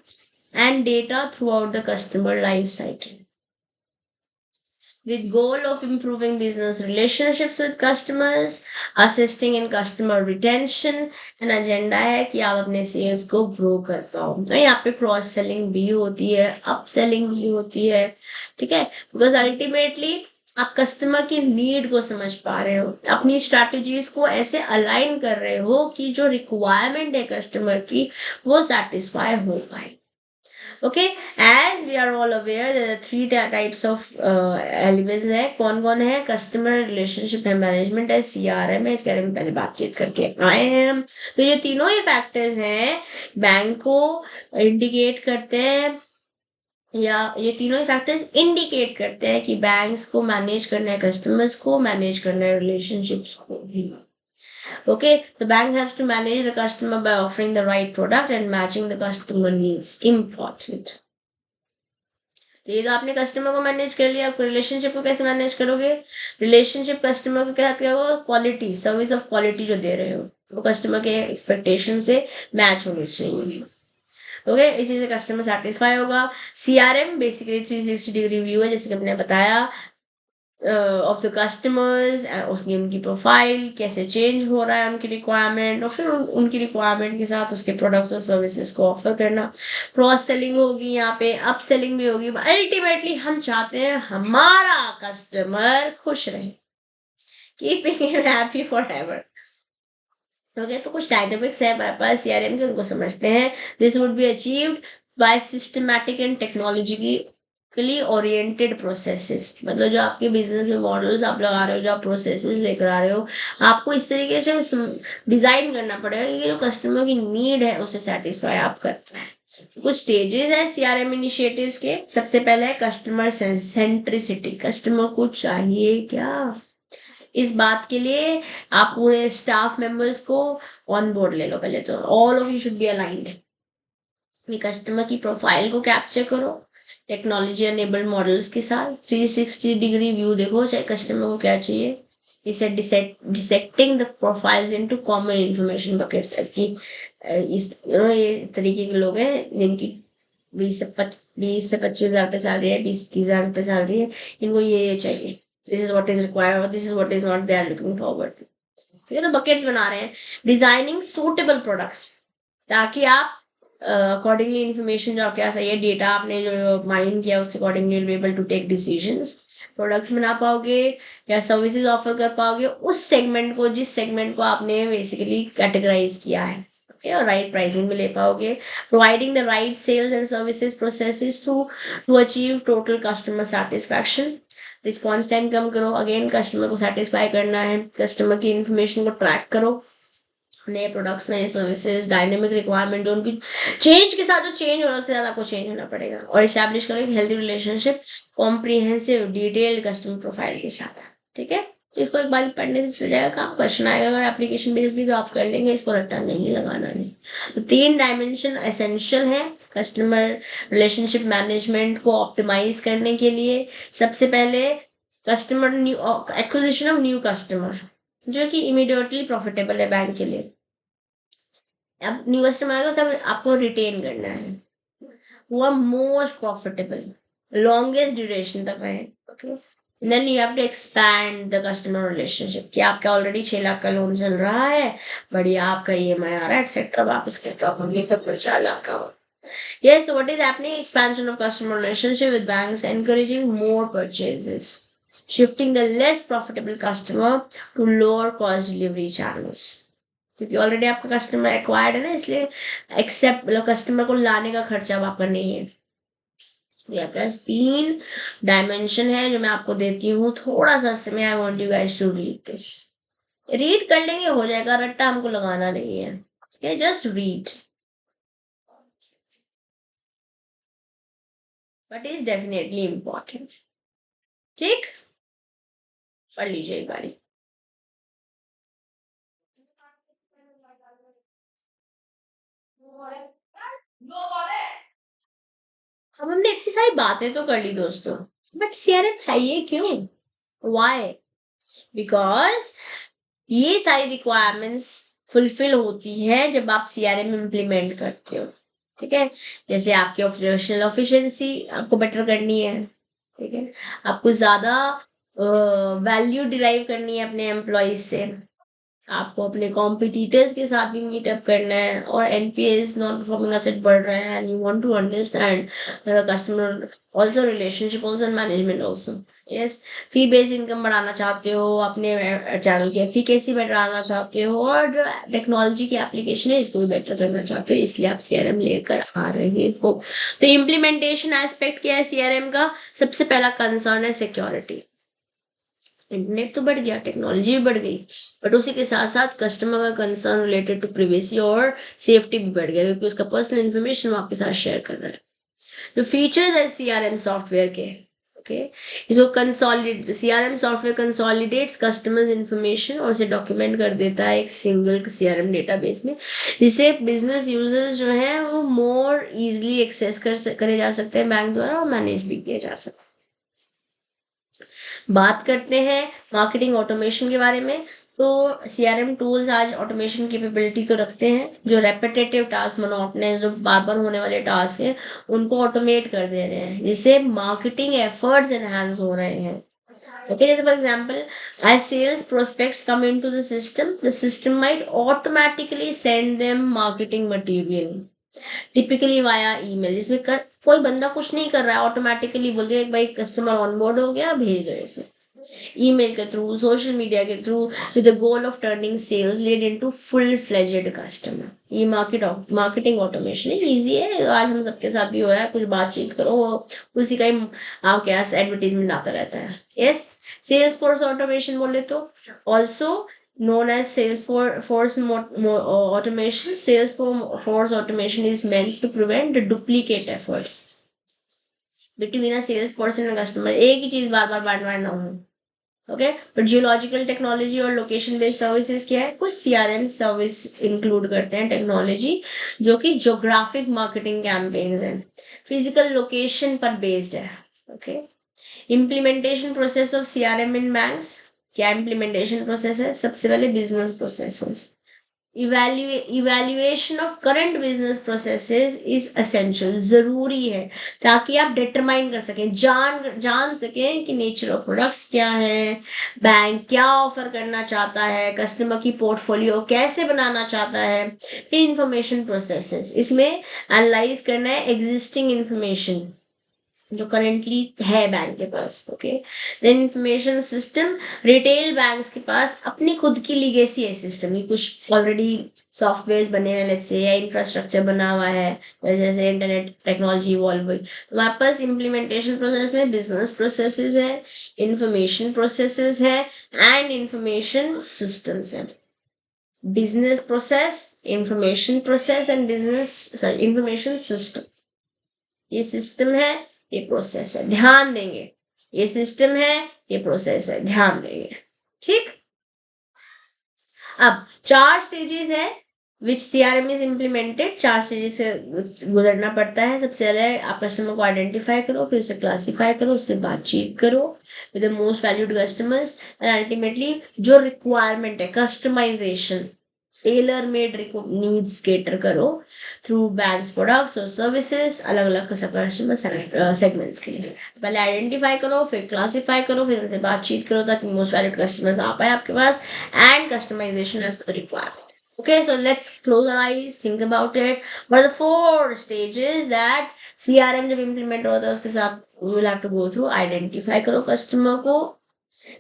and data throughout the customer life cycle with goal of improving business relationships with customers, assisting in customer retention, and agenda है कि आप अपने sales को grow कर पाओ। तो यहाँ पे क्रॉस सेलिंग भी होती है, अप सेलिंग भी होती है। ठीक है, बिकॉज अल्टीमेटली आप कस्टमर की नीड को समझ पा रहे हो, अपनी स्ट्रैटेजीज को ऐसे अलाइन कर रहे हो कि जो रिक्वायरमेंट है कस्टमर की वो सेटिस्फाई हो पाए। Okay, as we are all aware there are three types of elements है। कौन कौन है? कस्टमर रिलेशनशिप है, मैनेजमेंट है, सीआरएम है। इसके बारे में पहले बातचीत करके आए हैं हम। तो ये तीनों ही फैक्टर्स हैं बैंक को इंडिकेट करते हैं, या ये तीनों ही फैक्टर्स इंडिकेट करते हैं कि बैंक्स को मैनेज करना है, कस्टमर्स को मैनेज करना है, रिलेशनशिप्स को भी। Okay, the bank has to manage the customer by offering the right product and matching the customer needs. Important. तो ये तो आपने कस्टमर को मैनेज कर लिया, आप रिलेशनशिप को कैसे मैनेज करोगे? रिलेशनशिप कस्टमर के साथ क्या होगा? क्वालिटी, सर्विस ऑफ क्वालिटी जो दे रहे हो वो कस्टमर के एक्सपेक्टेशन से मैच होनी चाहिए। ओके, इसी से कस्टमर सेटिस्फाई होगा। सीआरएम बेसिकली 360 डिग्री व्यू है, जैसे कि हमने बताया ऑफ द कस्टमर्स, उसकी उनकी प्रोफाइल कैसे चेंज हो रहा है, उनकी रिक्वायरमेंट, और फिर उनकी रिक्वायरमेंट के साथ उसके प्रोडक्ट्स और सर्विसेज को ऑफर करना। क्रॉस सेलिंग होगी, यहाँ पे अप सेलिंग भी होगी। अल्टीमेटली हम चाहते हैं हमारा कस्टमर खुश रहे, keeping him happy for ever. Okay, तो कुछ डायनामिक्स है हमारे पास सीआरएम के, उनको समझते हैं। This would be achieved by systematic and technology practically oriented processes, मतलब जो आपके बिजनेस में मॉडल्स आप लगा रहे हो, जो आप प्रोसेसेस लेकर आ रहे हो, आपको इस तरीके से डिजाइन करना पड़ेगा कि जो कस्टमर की नीड है उसे सेटिस्फाई आप कर पाए। कुछ स्टेजेस है सीआरएम इनिशिएटिव्स के। सबसे पहले है कस्टमर सेंट्रिसिटी, कस्टमर को चाहिए क्या। इस बात के लिए आप पूरे स्टाफ मेंबर्स को ऑन बोर्ड ले लो। पहले तो all of you should be aligned. Customer की प्रोफाइल को कैप्चर करो टेक्नोलॉजी एनेबल्ड मॉडल्स के साथ। 360 डिग्री व्यू देखो चाहे कस्टमर को क्या चाहिए। इसे dissecting the profiles into common information buckets की। इस ये तरीके के लोग हैं जिनकी 20 से 25 हज़ार रुपये सैलरी है, 20-30 हज़ार रुपये सैलरी है, इनको ये चाहिए, this is what is required और this is what is not they are looking forward. ठीक है, तो बकेट्स बना रहे हैं। डिजाइनिंग सूटेबल प्रोडक्ट्स, ताकि आप अकॉर्डिंगली इंफॉर्मेशन जो आपके पास है, डेटा आपने जो माइन किया उसके accordingly will be able to take decisions. Products बना पाओगे या सर्विसेज ऑफर कर पाओगे उस सेगमेंट को, जिस सेगमेंट को आपने बेसिकली कैटेगराइज किया है। ओके, और राइट प्राइसिंग में ले पाओगे। Providing the right sales and services processes to achieve total customer satisfaction. Response time कम करो, अगेन कस्टमर को सेटिस्फाई करना है। कस्टमर की इंफॉर्मेशन को ट्रैक करो, नए प्रोडक्ट्स नए सर्विसेज डायनेमिक रिक्वायरमेंट जो उनकी चेंज के साथ जो चेंज हो रहा है उसके साथ आपको चेंज होना पड़ेगा। और इस्टेब्लिश करो एक healthy relationship comprehensive detailed customer profile के साथ। ठीक है, तो इसको एक बार पढ़ने से चल जाएगा काम। क्वेश्चन आएगा अगर एप्लीकेशन बेस्ड भी तो आप कर लेंगे, इसको रट्टा नहीं लगाना नहीं। तो 3 डायमेंशन एसेंशियल है कस्टमर रिलेशनशिप मैनेजमेंट को ऑप्टिमाइज करने के लिए। सबसे पहले customer new acquisition of new customer, जो कि इमीडिएटली प्रॉफिटेबल है बैंक के लिए। अब न्यू कस्टमर आएगा सब आपको रिटेन करना है, वो मोस्ट प्रॉफिटेबल लॉन्गेस्ट ड्यूरेशन तक है। Okay, then you have to expand the customer relationship कि आपका ऑलरेडी 6 लाख का लोन चल रहा है, बढ़िया आपका ईएमआई आ रहा है एक्सेट्रा, वापस करके आप ये सब कुछ 4 लाख का हो। Yes, so what is happening? Expansion of customer relationship with banks, encouraging more purchases, shifting the less profitable customer to lower cost delivery channels. क्योंकि ऑलरेडी आपका कस्टमर एक्वायर्ड है ना, इसलिए एक्सेप्ट मतलब कस्टमर को लाने का खर्चा अब आपका नहीं है। ये प्लस 3 डायमेंशन है जो मैं आपको देती हूँ थोड़ा सा समय। I want you guys to read this. Read कर लेंगे हो जाएगा, रट्टा हमको लगाना नहीं है। Okay, just read, but is definitely important. ठीक, पढ़ लीजिए एक बारी। अब हमने इतनी सारी बातें तो कर ली दोस्तों, बट सीआरएम चाहिए क्यों? वाई? बिकॉज ये सारी रिक्वायरमेंट्स फुलफिल होती है जब आप सीआरएम इम्प्लीमेंट करते हो। ठीक है, जैसे आपकी ऑपरेशनल एफिशिएंसी आपको बेटर करनी है। ठीक है, आपको ज्यादा वैल्यू डिराइव करनी है अपने एम्प्लॉयज से, आपको अपने कॉम्पिटिटर्स के साथ भी मीटअप करना है, और एनपीएस नॉन परफॉर्मिंग एसेट बढ़ रहा है and you want to understand customer also relationship also and management also. Yes, fee based income बढ़ाना चाहते हो, अपने चैनल की एफिकेसी बढ़ाना चाहते हो, और जो टेक्नोलॉजी की एप्लीकेशन है इसको भी बेटर करना चाहते हो, इसलिए आप सीआरएम लेकर आ रहे हो। तो इम्प्लीमेंटेशन एस्पेक्ट क्या है सीआरएम का? सबसे पहला कंसर्न है सिक्योरिटी। इंटरनेट तो बढ़ गया, टेक्नोलॉजी भी बढ़ गई, बट उसी के साथ साथ कस्टमर का कंसर्न रिलेटेड टू प्राइवेसी और सेफ्टी भी बढ़ गया, क्योंकि उसका पर्सनल इन्फॉर्मेशन वो आपके साथ शेयर कर रहा है। जो फीचर्स है सीआरएम सॉफ्टवेयर के, ओके, इसको consolidate CRM software consolidates customers information और उसे डॉक्यूमेंट कर देता है एक सिंगल सीआरएम डेटाबेस में, जिसे बिजनेस यूजर्स जो है वो मोर इजीली एक्सेस करे जा सकते हैं बैंक द्वारा, और मैनेज भी किए जा सकते हैं। बात करते हैं मार्केटिंग ऑटोमेशन के बारे में। तो सीआरएम टूल्स आज ऑटोमेशन कैपेबिलिटी तो रखते हैं, जो रेपिटेटिव टास्क मोनोटोनस जो बार बार होने वाले टास्क हैं उनको ऑटोमेट कर दे रहे हैं, जिससे मार्केटिंग एफर्ट्स एनहांस हो रहे हैं। ओके, जैसे for example, as sales prospects come into the system might automatically send them marketing material typically via email, जिसमें कोई बंदा कुछ नहीं कर रहा है, ऑटोमेटिकली बोल दिया भाई कस्टमर ऑनबोर्ड हो गया, भेज दो इसे। email के थ्रू, सोशल मीडिया के through, with the goal of turning sales lead into full fledged customer. ये मार्केटिंग ऑटोमेशन है, इजी है, आज हम सबके साथ भी हो रहा है, कुछ बातचीत करो उसी का ही आपके पास एडवर्टीजमेंट आता रहता है। यस, सेल्स फोर्स ऑटोमेशन बोले तो also known as Salesforce automation. Salesforce automation is meant to prevent the duplicate efforts between a salesperson and customer। एक ही चीज बार बार बांटना हो। ओके, बट जियोलॉजिकल टेक्नोलॉजी और लोकेशन बेस्ड सर्विसेज क्या है, कुछ सीआरएम सर्विस इंक्लूड करते हैं टेक्नोलॉजी जो कि ज्योग्राफिक मार्केटिंग कैंपेन्स हैं, फिजिकल लोकेशन पर बेस्ड है। Okay, implementation process of CRM in banks. क्या इम्प्लीमेंटेशन प्रोसेस है, सबसे पहले business processes, evaluation of current business processes is essential, जरूरी है ताकि आप डिटरमाइन कर सकें, जान सकें कि नेचर ऑफ प्रोडक्ट्स क्या है, बैंक क्या ऑफर करना चाहता है, कस्टमर की पोर्टफोलियो कैसे बनाना चाहता है। फिर इंफॉर्मेशन प्रोसेसेस, इसमें एनालाइज करना है एग्जिस्टिंग इंफॉर्मेशन जो करेंटली है बैंक के पास। Okay, then information system, retail banks के पास अपनी खुद की लीगेसी है सिस्टम, ये कुछ ऑलरेडी सॉफ्टवेयर बने हैं, लेट्स से, या इंफ्रास्ट्रक्चर बना हुआ है, जैसे इंटरनेट टेक्नोलॉजी इवॉल्व हुई, तो हमारे पास इम्प्लीमेंटेशन प्रोसेस में बिजनेस प्रोसेसेस है, इंफॉर्मेशन प्रोसेसेस है एंड इंफॉर्मेशन सिस्टम्स है। Business process, information process and information system, ये सिस्टम है, ये प्रोसेस है, ध्यान देंगे, ये सिस्टम है, ये प्रोसेस है, ध्यान देंगे। ठीक, अब 4 स्टेजेस है विच सीआरएम इज इम्प्लीमेंटेड, 4 स्टेजेस से गुजरना पड़ता है। सबसे पहले आप कस्टमर को आइडेंटिफाई करो, फिर उसे क्लासीफाई करो, उससे बातचीत करो with the most valued customers, and ultimately जो रिक्वायरमेंट है, customisation, tailor made needs cater करो थ्रू बैंक्स प्रोडक्ट्स और सर्विसेज, अलग अलग कस्टमर सेगमेंट्स के लिए। पहले आइडेंटिफाई करो, फिर क्लासिफाई करो, फिर उनसे बातचीत करो ताकि मोस्ट वैल्यूड कस्टमर्स आ पाए आपके पास, and customisation as per requirement. Okay, so let's close our eyes, think about it. What are the 4 stages that CRM जब implement होता है उसके साथ we will have to go through? Identify करो कस्टमर को,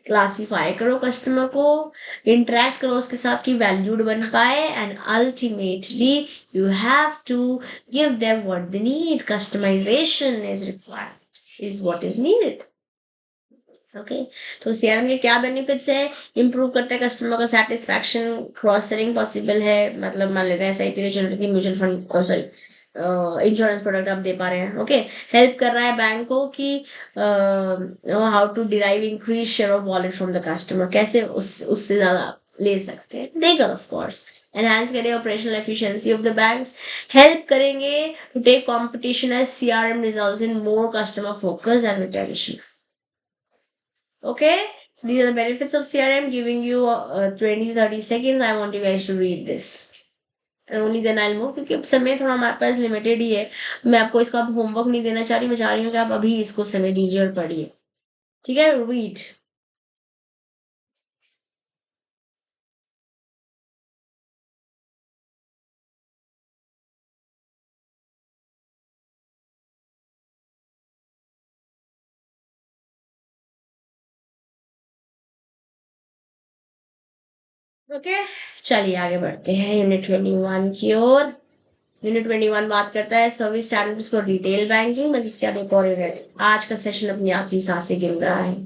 क्लासीफाई करो कस्टमर को, interact करो उसके साथ कि वैल्यूड बन पाए, and ultimately you have to give them what they need. Customisation is required, is what is needed. Okay, तो सीआरएम के क्या बेनिफिट्स है, इंप्रूव करते हैं कस्टमर का सेटिस्फैक्शन, क्रॉस सेलिंग पॉसिबल है, मतलब मान लेते हैं SIP generating mutual fund, sorry insurance product आप दे पा रहे हैं। ओके, हेल्प कर रहा है बैंक को कि how to derive increase share of wallet from the customer, कैसे उससे ज्यादा ले सकते हैं, देगा ऑफ कोर्स। एनहांस करें operational efficiency of the banks, help करेंगे to take competition edge CRM results in more customer focus and retention. Okay, so these are the benefits of CRM, giving you 20-30 seconds. I want you guys to read this. And only then I'll move, क्योंकि अब समय थोड़ा हमारे पास limited ही है, मैं आपको इसका अब होमवर्क नहीं देना चाह रही, मैं चाह रही हूँ कि आप अभी इसको समय दीजिए और पढ़िए। ठीक है, रीड। ओके, चलिए आगे बढ़ते हैं यूनिट 21 की ओर। यूनिट 21 बात करता है service standards for retail banking. बस इसके बाद एक और यूनिट, आज का सेशन अपनी आखिरी सांसें गिन रहा है।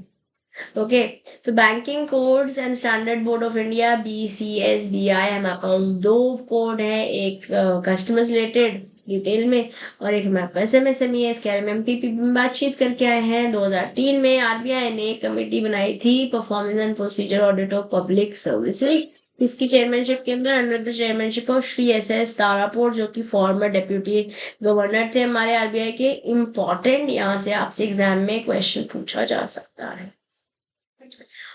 ओके, तो banking codes and standard board of India BCSBI, हमारे पास 2 कोड है, एक कस्टमर्स रिलेटेड डिटेल में और एक हमारे पास MSME है। इसके MMPP में बातचीत करके आए हैं। 2003 में RBI ने एक कमेटी बनाई थी, performance and procedure audit of public services. इसकी चेयरमैनशिप के अंदर under the chairmanship of Shri SS Tarapur, जो कि फॉर्मर डेप्यूटी गवर्नर थे हमारे RBI के। इम्पॉर्टेंट, यहाँ से आपसे एग्जाम में क्वेश्चन पूछा जा सकता है।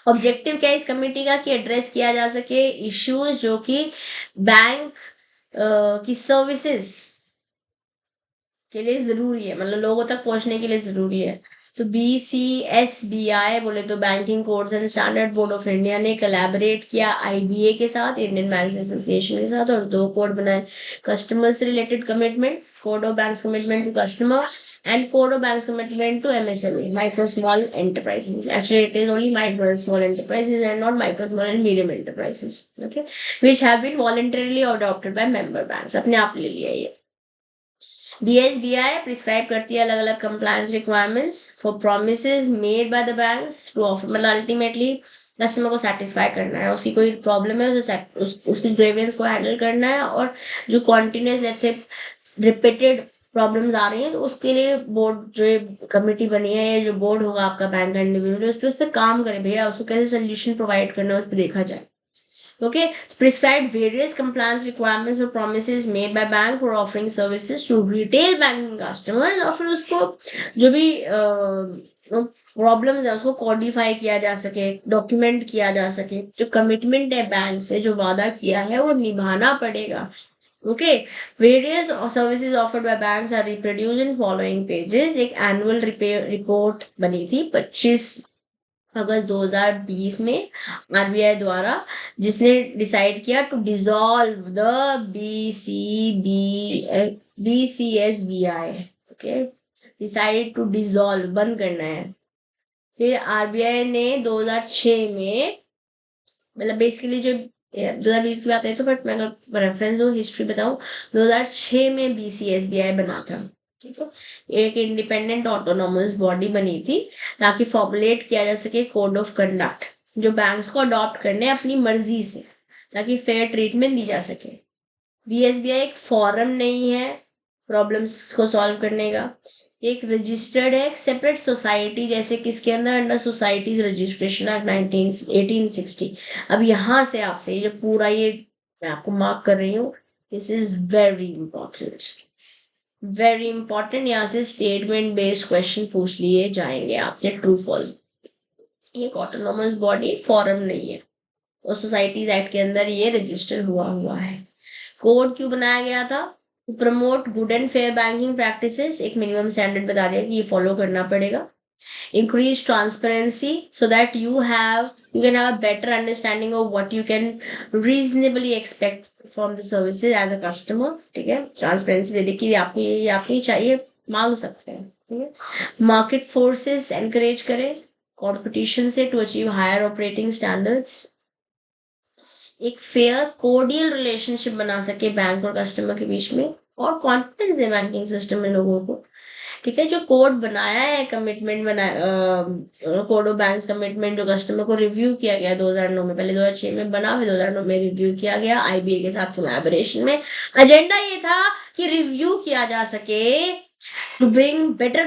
ऑब्जेक्टिव क्या है इस कमेटी का, कि एड्रेस किया जा सके इश्यूज जो कि बैंक की सर्विसेज के लिए जरूरी है, मतलब लोगों तक पहुंचने के लिए जरूरी है। तो BCSBI बोले तो banking codes and standard board of India ने कोलैबोरेट किया IBA के साथ, इंडियन बैंक्स एसोसिएशन के साथ, और 2 कोड बनाए। कस्टमर से related commitment, code of banks commitment to customer, And Code of Bank's commitment to MSME, micro small enterprises. Actually, it is only micro and small enterprises and not micro, small and medium enterprises. Okay, which have been voluntarily adopted by member banks. अपने आप ले लिया ये. BSBI prescribe करती है अलग अलग compliance requirements for promises made by the banks to offer, मतलब अल्टीमेटली कस्टमर को सेटिस्फाई करना है, उसकी कोई प्रॉब्लम है उसे उसकी ग्रेवियंस को हैंडल करना है, और जो कॉन्टिन्यूस लेट्स से रिपीटेड प्रॉब्लम्स आ रही हैं तो उसके लिए बोर्ड जो कमेटी बनी है या जो बोर्ड होगा आपका बैंक का इंडिविजुअल उस पर काम करे भैया, उसको कैसे सोल्यूशन प्रोवाइड करना है उस पर देखा जाए. Okay, prescribed various compliance requirements or promises made by bank for offering services to retail banking customers, और फिर उसको जो भी प्रॉब्लम्स है उसको कोडिफाई किया जा सके, डॉक्यूमेंट किया जा सके, जो कमिटमेंट है बैंक से जो वादा किया है वो निभाना पड़ेगा. Okay, various services offered by banks are reproduced in following pages. एक एनुअल रिपोर्ट बनी थी 25 अगस्त 2020 में आरबीआई द्वारा, जिसने डिसाइड किया to dissolve the BCSBI. Okay, decided to dissolve, बंद करना है. फिर आरबीआई ने 2006 में, मतलब बेसिकली जो 2020 की बात है तो, बट मैं अगर रेफरेंस हो हिस्ट्री बताऊं, 2006 में बीसीएसबीआई बना था. ठीक है, एक इंडिपेंडेंट ऑटोनोमस बॉडी बनी थी ताकि फॉर्मुलेट किया जा सके कोड ऑफ कंडक्ट जो बैंक्स को अडॉप्ट करने अपनी मर्जी से, ताकि फेयर ट्रीटमेंट दी जा सके. बीएसबीआई एक फॉरम नहीं है प्रॉब्लम्स को सॉल्व करने का, एक रजिस्टर्ड है, एक सेपरेट सोसाइटी, जैसे किसके अंदर, अंडर सोसाइटीज रजिस्ट्रेशन एक्ट 1860. अब यहाँ से आपसे ये जो पूरा ये मैं आपको मार्क कर रही हूँ, this is very important, very important. यहाँ से स्टेटमेंट बेस्ड क्वेश्चन पूछ लिए जाएंगे आपसे, ट्रू फॉल्स. एक ऑटोनोमस बॉडी फॉरम नहीं है, और सोसाइटीज एक्ट के अंदर ये रजिस्टर हुआ है. कोड क्यों बनाया गया था? To promote good and fair banking practices. एक मिनिमम स्टैंडर्ड बता दिया कि ये फॉलो करना पड़ेगा. Increase transparency so that you can have a better understanding of what you can reasonably expect from the services as a customer. ठीक है, transparency दे दी कि आपको ये चाहिए, मांग सकते हैं. ठीक है, मार्केट फोर्सेस एनकरेज करें कंपटीशन से to achieve higher operating standards. एक फेयर कोडियल रिलेशनशिप बना सके बैंक और कस्टमर के बीच में, और कॉन्फिडेंस है बैंकिंग सिस्टम में लोगों को. ठीक है, जो कोड बनाया है, कमिटमेंट बनाया, कोड ऑफ बैंक्स कमिटमेंट जो कस्टमर को रिव्यू किया गया 2009 में, पहले 2006 में बना, फिर 2009 में रिव्यू किया गया आईबीए के साथ कोलैबोरेशन में. एजेंडा ये था कि रिव्यू किया जा सके to bring better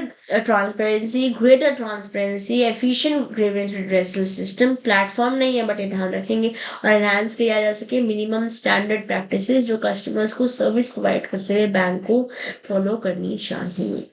greater transparency, efficient grievance redressal system. Platform नहीं है बट ये ध्यान रखेंगे, और एनहांस किया जा सके मिनिमम स्टैंडर्ड प्रैक्टिसेस जो कस्टमर्स को सर्विस प्रोवाइड करते हुए बैंक को फॉलो करनी चाहिए.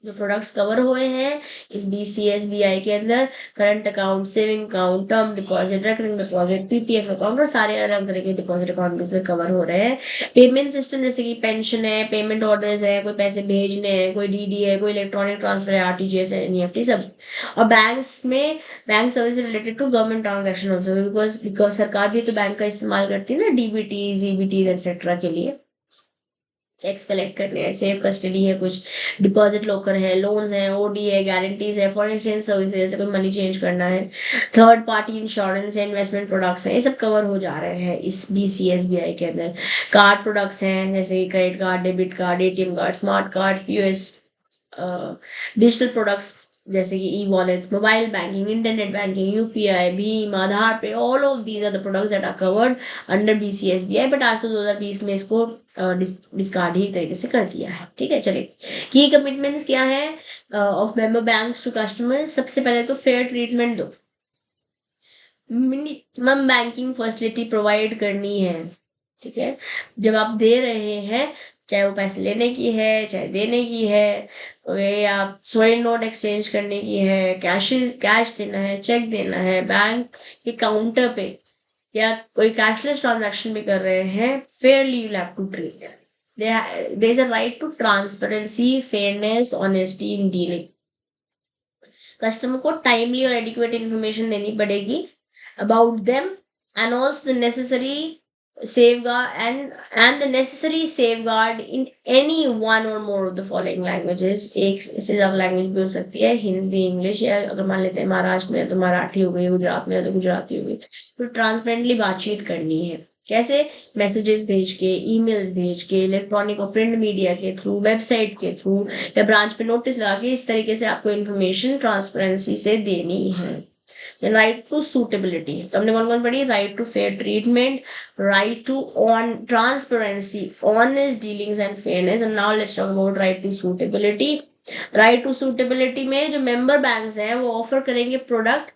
जो प्रोडक्ट्स कवर हुए हैं इस बीसीएसबीआई के अंदर, current account, saving account, term deposit, recurring deposit, PPF account, और सारे अलग तरह के डिपॉजिट अकाउंट इसमें कवर हो रहे हैं. पेमेंट सिस्टम जैसे कि पेंशन है, पेमेंट ऑर्डर्स है, कोई पैसे भेजने हैं, कोई डीडी है, कोई इलेक्ट्रॉनिक ट्रांसफर है, आरटीजीएस है, एनईएफटी सब. और बैंक्स में bank service related to government transaction also, because सरकार भी तो बैंक का इस्तेमाल करती है ना, डीबीटीज, ईबीटीज एक्सेट्रा के लिए. चेक्स कलेक्ट करने हैं, सेफ कस्टडी है, कुछ डिपॉजिट लॉकर है, लोन्स है, ओडी है, गारंटीज है, फॉरेन एक्सचेंज सर्विसेज जैसे कोई मनी चेंज करना है, थर्ड पार्टी इंश्योरेंस है, इन्वेस्टमेंट प्रोडक्ट्स हैं, ये सब कवर हो जा रहे हैं इस बीसीएसबीआई के अंदर. कार्ड प्रोडक्ट्स हैं जैसे credit card, debit card, ATM card, smart card, POS, digital products जैसे कि e wallets, mobile banking, internet banking, UPI, भीम, Aadhaar pay, all of these are the products that are covered under BCSBI. But आज तो 2020 में इसको discard ही तरीके से कर दिया है. ठीक है, चलिए की कमिटमेंट्स क्या है of member banks to customers. सबसे पहले तो फेयर ट्रीटमेंट दो, मिनिमम बैंकिंग फैसिलिटी प्रोवाइड करनी है. ठीक है, जब आप दे रहे हैं, चाहे वो पैसे लेने की है, चाहे देने की है, या स्वयं नोट एक्सचेंज करने की है, कैश देना है, चेक देना है, बैंक के काउंटर पे, या कोई कैशलेस ट्रांजैक्शन भी कर रहे हैं, fairly you have to treat. There is a right to transparency, fairness, honesty in dealing. Customer को टाइमली और एडिक्वेट इन्फॉर्मेशन देनी पड़ेगी about them, and also the necessary safeguard and the necessary safeguard in any one or more of the following languages. एक इससे ज्यादा language भी हो सकती है, हिंदी, इंग्लिश, या अगर मान लेते हैं महाराष्ट्र में है तो मराठी हो गई, गुजरात में है तो गुजराती हो गई। तो ट्रांसपेरेंटली बातचीत करनी है। कैसे? मैसेजेस भेज के, ईमेल्स भेज के, इलेक्ट्रॉनिक और प्रिंट मीडिया के थ्रू, वेबसाइट के थ्रू, या ब्रांच पे नोटिस लगा के, इस तरीके से आपको इन्फॉर्मेशन ट्रांसपेरेंसी से देनी है। राइट टू सूटेबिलिटी, तो हमने कौन कौन पढ़ी? Right to fair treatment, right to on transparency, honest dealings and fairness. And now let's talk about right to suitability. Right to suitability में जो मेंबर बैंक्स हैं वो ऑफर करेंगे प्रोडक्ट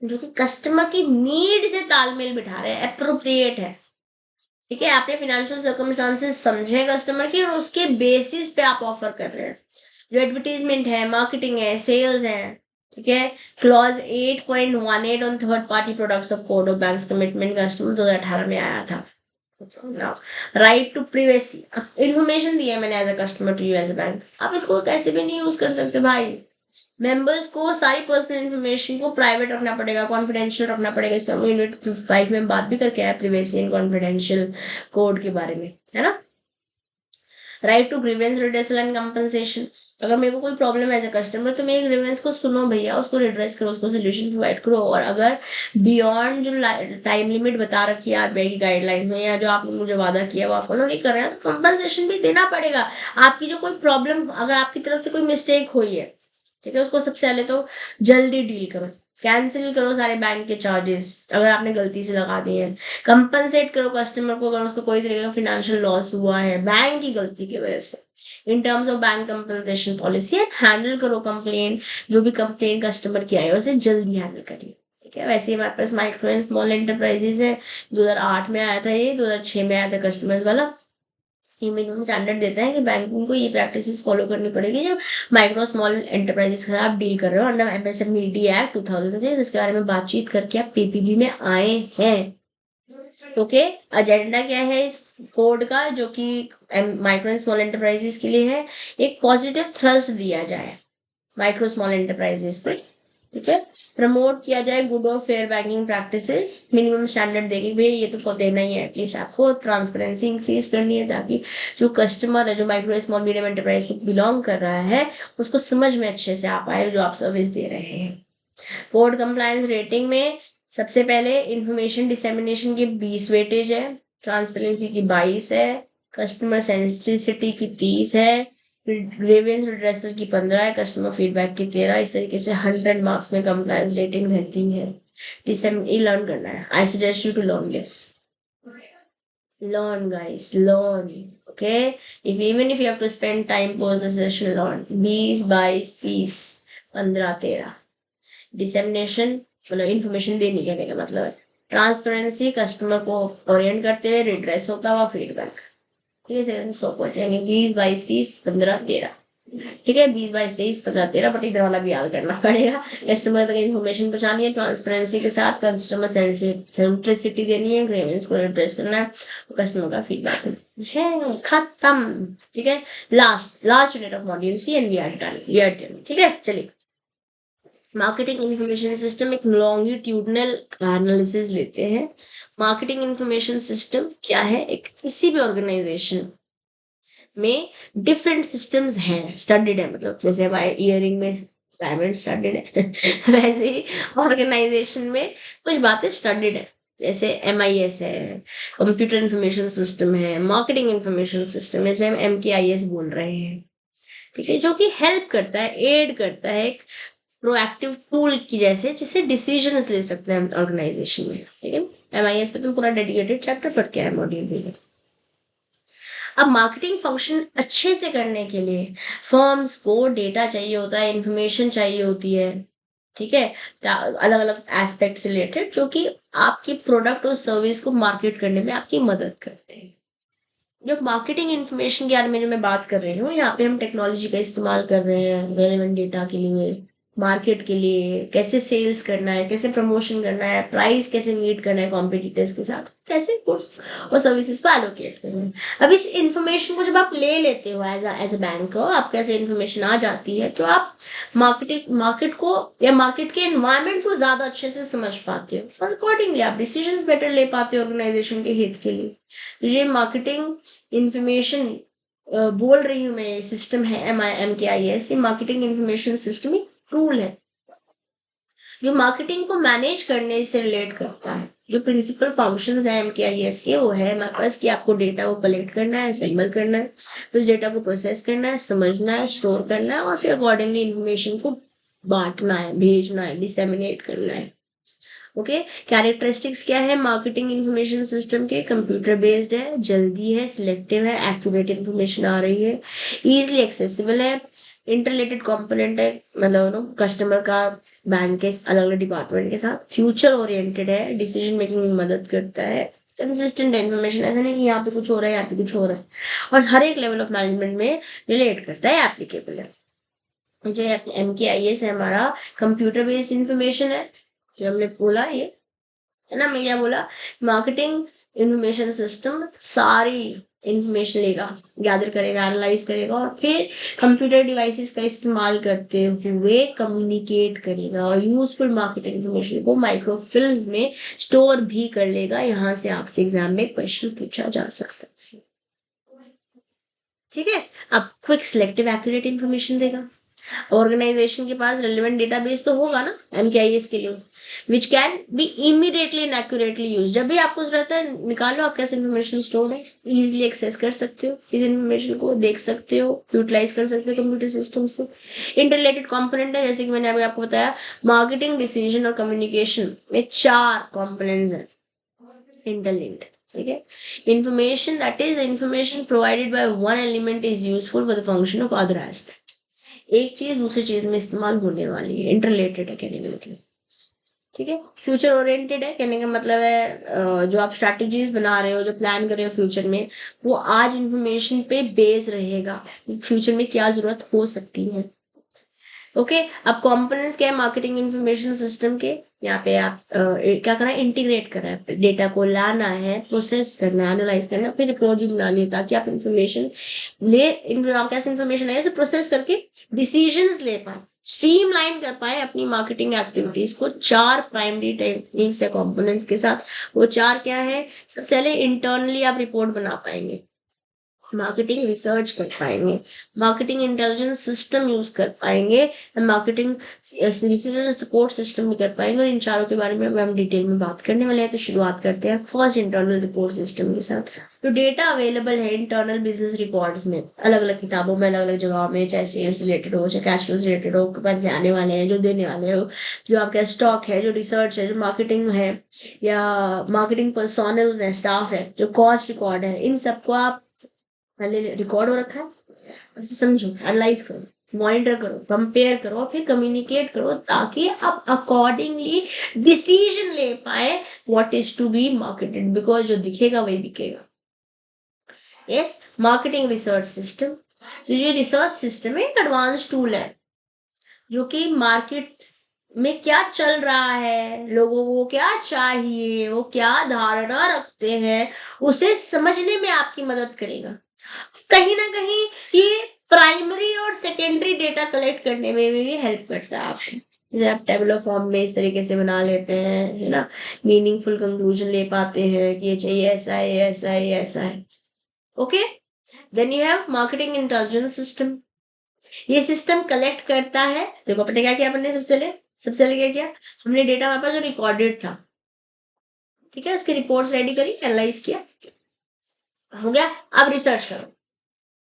जो कि कस्टमर की नीड से तालमेल बिठा रहे हैं, अप्रोप्रिएट है। ठीक है, आपने फाइनेंशियल सर्कमस्टांसेस समझे कस्टमर के और उसके बेसिस पे आप ऑफर कर रहे हैं। जो एडवर्टीजमेंट है, मार्केटिंग है, सेल्स है। ठीक है, clause 8.18 on third party products of code of banks commitment customer 2018 में आया था। राइट टू प्रिवेसी, इंफॉर्मेशन दी है मैंने as a customer to you as a bank, आप इसको कैसे भी नहीं यूज कर सकते भाई। मेंबर्स को सारी पर्सनल इन्फॉर्मेशन को प्राइवेट रखना पड़ेगा, कॉन्फिडेंशियल रखना पड़ेगा। इसमें हम यूनिट 5 में बात भी करके आए प्रिवेसी एंड कॉन्फिडेंशियल कोड के बारे में, है ना। Right to grievance redressal and compensation, अगर मेरे को कोई प्रॉब्लम है एज अ कस्टमर तो मेरे ग्रीवेंस को सुनो भैया, उसको रिड्रेस करो, उसको सोल्यूशन प्रोवाइड करो। और अगर बियॉन्ड जो टाइम लिमिट बता रखी है आरबीआई की गाइडलाइंस में, या जो आपने मुझे वादा किया वो आप फॉलो नहीं कर रहे हैं, तो कंपनसेशन भी देना पड़ेगा। आपकी जो कोई प्रॉब्लम, अगर आपकी तरफ से कोई मिस्टेक हुई है, ठीक है, उसको सबसे पहले तो जल्दी डील करो, कैंसिल करो सारे बैंक के चार्जेस अगर आपने गलती से लगा दिए हैं। कंपनसेट करो कस्टमर को अगर उसको कोई तरीके का फाइनेंशियल लॉस हुआ है बैंक की गलती की वजह से, in terms of bank compensation policy. And handle करो कंप्लेन, जो भी कंप्लेन कस्टमर की आई है उसे जल्दी हैंडल करिए। ठीक है, वैसे ही हमारे पास माइक्रो एंड स्मॉल एंटरप्राइजेज है, 2008 में आया था, ये 2006 में आया था कस्टमर्स वाला। ये मिनिमम स्टैंडर्ड देता है कि बैंकिंग को ये प्रैक्टिसेस फॉलो करनी पड़ेगी जब माइक्रो स्मॉल एंटरप्राइजेस के साथ डील कर रहे हो अंडर एमएसएमई एक्ट 2006, इसके बारे में बातचीत करके आप पीपीबी में आए हैं। ओके, एजेंडा क्या है इस कोड का, जो कि माइक्रो एंड स्मॉल एंटरप्राइजेस के लिए है? एक पॉजिटिव थ्रस्ट दिया जाए माइक्रो स्मॉल एंटरप्राइजेस पर। ठीक है, प्रमोट किया जाए गुड और fair banking practices, minimum standard देगी भैया, ये तो देना ही है एटलीस्ट आपको। ट्रांसपेरेंसी इंक्रीज करनी है ताकि जो कस्टमर है, जो माइक्रो स्मॉल मीडियम एंटरप्राइज को बिलोंग कर रहा है, उसको समझ में अच्छे से आ पाए जो आप सर्विस दे रहे हैं। कोड कंप्लायंस रेटिंग में सबसे पहले इंफॉर्मेशन डिसेमिनेशन की 20 वेटेज है, ट्रांसपेरेंसी की 22 है, कस्टमर सेंसिटिविटी की 30 है, ग्रीवेंस रिड्रेसल की 15 है, कस्टमर फीडबैक की 13। इस तरीके से 100 मार्क्स में कंप्लायंस रेटिंग रहती है। ये लर्न करना है, I suggest you to learn this, learn guys, learn. Okay, if even if you have to spend time post the session, learn. 20, 22, 30, 15, 13। Dissemination मतलब इंफॉर्मेशन देने कहने का मतलब है। ट्रांसपेरेंसी, कस्टमर को ओरिएंट करते हुए रिड्रेस होता हुआ फीडबैक। ठीक है, 100 पॉइंट यानी 20, 22, 30, 15, 13। ठीक है, 20, 22, 23, 15, 13, बट इधर वाला भी याद करना पड़ेगा। कस्टमर तक इन्फॉर्मेशन पहुंचानी है ट्रांसपेरेंसी के साथ, कस्टमर सेंट्रिसिटी देनी है, ग्रीवेंस को एड्रेस करना है, कस्टमर का फीडबैक है, खत्म। ठीक है, last last unit of module C and we are done. ठीक है, चलिए। मार्केटिंग इंफॉर्मेशन सिस्टम एक लॉन्गिट्यूडनल एनालिसिस लेते हैं। मार्केटिंग इंफॉर्मेशन सिस्टम क्या है? एक किसी भी ऑर्गेनाइजेशन में डिफरेंट सिस्टम्स हैं, स्टडीड है, मतलब जैसे हमारे ईयरिंग में डायमंड स्टडीड है वैसे ही ऑर्गेनाइजेशन में कुछ बातें स्टडीड है। जैसे MIS है, कंप्यूटर इंफॉर्मेशन सिस्टम है, मार्केटिंग इंफॉर्मेशन सिस्टम, जैसे हम MKIS बोल रहे हैं। ठीक है, जो कि हेल्प करता है, एड करता है, एक प्रोएक्टिव टूल की जैसे, जिससे डिसीजन ले सकते हैं ऑर्गेनाइजेशन में। ठीक है, MIS पे तो पूरा डेडिकेटेड चैप्टर पढ़ के है मॉड्यूल में। अब मार्केटिंग फंक्शन अच्छे से करने के लिए फर्म्स को डेटा चाहिए होता है, इंफॉर्मेशन चाहिए होती है। ठीक है, अलग अलग एस्पेक्ट से रिलेटेड, जो कि आपकी प्रोडक्ट और सर्विस को मार्केट करने में आपकी मदद करते हैं। जब मार्केटिंग इन्फॉर्मेशन के बारे में जो मैं बात कर रही हूँ, यहाँ पे हम टेक्नोलॉजी का इस्तेमाल कर रहे हैं रेलेवेंट डेटा के लिए, मार्केट के लिए, कैसे सेल्स करना है, कैसे प्रमोशन करना है, प्राइस कैसे मीट करना है कॉम्पिटिटर्स के साथ, कैसे गुड्स और सर्विसेज को एलोकेट करना है। अब इस इंफॉर्मेशन को जब आप ले लेते हो एज अ बैंकर, आपको ऐसे इंफॉर्मेशन आ जाती है, तो आप मार्केट को या मार्केट के एनवायरनमेंट को ज्यादा अच्छे से समझ पाते हो और अकॉर्डिंगली आप डिसीजंस बेटर ले पाते हो ऑर्गेनाइजेशन के हित के लिए। तो ये मार्केटिंग इंफॉर्मेशन बोल रही हूँ मैं, सिस्टम है MIMKIS, ये मार्केटिंग इंफॉर्मेशन सिस्टम एक टूल है जो मार्केटिंग को मैनेज करने से रिलेट करता है। जो प्रिंसिपल फंक्शंस हैं MKIS के, वो है हमारे पास कि आपको डेटा को कलेक्ट करना है, असेंबल करना है, उस डेटा को प्रोसेस करना है, समझना है, स्टोर करना है और फिर अकॉर्डिंगली इंफॉर्मेशन को बांटना है, भेजना है, डिसेमिनेट करना है। ओके, कैरेक्टरिस्टिक्स क्या है मार्केटिंग इंफॉर्मेशन सिस्टम के? कंप्यूटर बेस्ड है, जल्दी है, सिलेक्टिव है, एक्यूरेट इंफॉर्मेशन आ रही है, इजीली एक्सेसिबल है, इंटरलेटेड कंपोनेंट है, मतलब कस्टमर का बैंक के अलग अलग डिपार्टमेंट के साथ, फ्यूचर ओरिएंटेड है, डिसीजन मेकिंग में मदद करता है, कंसिस्टेंट इन्फॉर्मेशन, ऐसा नहीं कि यहाँ पे कुछ हो रहा है यहाँ पे कुछ हो रहा है, और हर एक लेवल ऑफ मैनेजमेंट में रिलेट करता है, एप्लीकेबल है। जो MKIS है हमारा कंप्यूटर बेस्ड इंफॉर्मेशन है, जो हमने बोला ये है ना, मैं क्या बोला, मार्केटिंग इंफॉर्मेशन सिस्टम सारी इंफॉर्मेशन लेगा, गैदर करेगा, एनालाइज करेगा और फिर कंप्यूटर डिवाइसेस का इस्तेमाल करते हुए कम्युनिकेट करेगा और यूजफुल मार्केट इंफॉर्मेशन को माइक्रोफिल्म्स में स्टोर भी कर लेगा। यहाँ से आपसे एग्जाम में क्वेश्चन पूछा जा सकता है, ठीक है। अब क्विक सिलेक्टिव एक्यूरेट इंफॉर्मेशन देगा। ऑर्गेनाइजेशन के पास रेलिवेंट डेटाबेस तो होगा ना MKIS के लिए, विच can B immediately and accurately use. जब भी आपको जरूरत है निकालो, आप कैसे इन्फॉर्मेशन स्टोर है, इजीली एक्सेस कर सकते हो, इस इन्फॉर्मेशन को देख सकते हो, यूटिलाइज कर सकते हो कंप्यूटर सिस्टम से। इंटरलेटेड कंपोनेंट है, जैसे कि मैंने अभी आपको बताया, मार्केटिंग, डिसीजन और कम्युनिकेशन में 4 कंपोनेंट्स हैं इंटरलिंक्ड, ठीक है। Information, that is information provided by one element is useful for the function of other aspect. एक चीज दूसरी चीज में इस्तेमाल होने वाली है, इंटरलेटेड है कहने का मतलब, ठीक है। फ्यूचर ओरिएंटेड है कहने का मतलब है जो आप स्ट्रैटेजीज बना रहे हो, जो प्लान कर रहे हो फ्यूचर में, वो आज इंफॉर्मेशन पे बेस रहेगा, फ्यूचर में क्या जरूरत हो सकती है। ओके, अब कंपोनेंट्स क्या है मार्केटिंग इंफॉर्मेशन सिस्टम के? यहाँ पे आप क्या करना है, इंटीग्रेट करना है, डेटा को लाना है, प्रोसेस करना है, एनालाइज करना है, फिर रिपोर्ट भी बनानी है, ताकि आप इंफॉर्मेशन आप कैसे इंफॉर्मेशन है उसे प्रोसेस करके डिसीजंस ले पाए, स्ट्रीमलाइन कर पाए अपनी मार्केटिंग एक्टिविटीज को। 4 प्राइमरी टेक्निक्स है कंपोनेंट्स के साथ। वो 4 क्या है? सबसे पहले इंटरनली आप रिपोर्ट बना पाएंगे, मार्केटिंग रिसर्च कर पाएंगे, मार्केटिंग इंटेलिजेंस सिस्टम यूज कर पाएंगे, मार्केटिंग रिसर्च सपोर्ट सिस्टम भी कर पाएंगे। और इन चारों के बारे में हम डिटेल में बात करने वाले हैं। तो शुरुआत करते हैं फर्स्ट इंटरनल रिपोर्ट सिस्टम के साथ। तो डेटा अवेलेबल है इंटरनल बिजनेस रिकॉर्ड्स में, अलग अलग किताबों में, अलग अलग जगहों में, चाहे सेल्स रिलेटेड हो, चाहे कैश फ्लो रिलेटेड हो, पैसे आने वाले हैं जो देने वाले हो, जो आपका स्टॉक है, जो रिसर्च है, जो मार्केटिंग है या मार्केटिंग पर्सोनल्स है, स्टाफ है, जो कॉस्ट रिकॉर्ड है, इन सबको आप पहले रिकॉर्ड हो रखा है, उसे समझो, एनालाइज करो, मॉनिटर करो, कंपेयर करो और फिर कम्युनिकेट करो, ताकि आप अकॉर्डिंगली डिसीजन ले पाए what is to be marketed, because जो दिखेगा वही बिकेगा। Yes, marketing research system. तो ये रिसर्च सिस्टम एक एडवांस टूल है जो कि मार्केट में क्या चल रहा है, लोगों को क्या चाहिए, वो क्या धारणा रखते हैं, उसे समझने में आपकी मदद करेगा। कहीं ना कहीं ये प्राइमरी और सेकेंडरी डेटा कलेक्ट करने में भी हेल्प करता है आपको। जैसे आप टेबल ऑफ फॉर्म में इस तरीके से बना लेते हैं, है ना, मीनिंगफुल कंक्लूजन ले पाते हैं कि ये चाहिए, ऐसा है, ऐसा है, ऐसा है। Okay, then you have marketing intelligence system. ये सिस्टम कलेक्ट करता है, देखो अपने क्या किया, अपने सबसे पहले क्या किया, हमने डेटा हमारे पास जो रिकॉर्डेड था, ठीक है, उसकी रिपोर्ट्स रेडी करी, एनालाइज किया, हो गया। अब रिसर्च करो।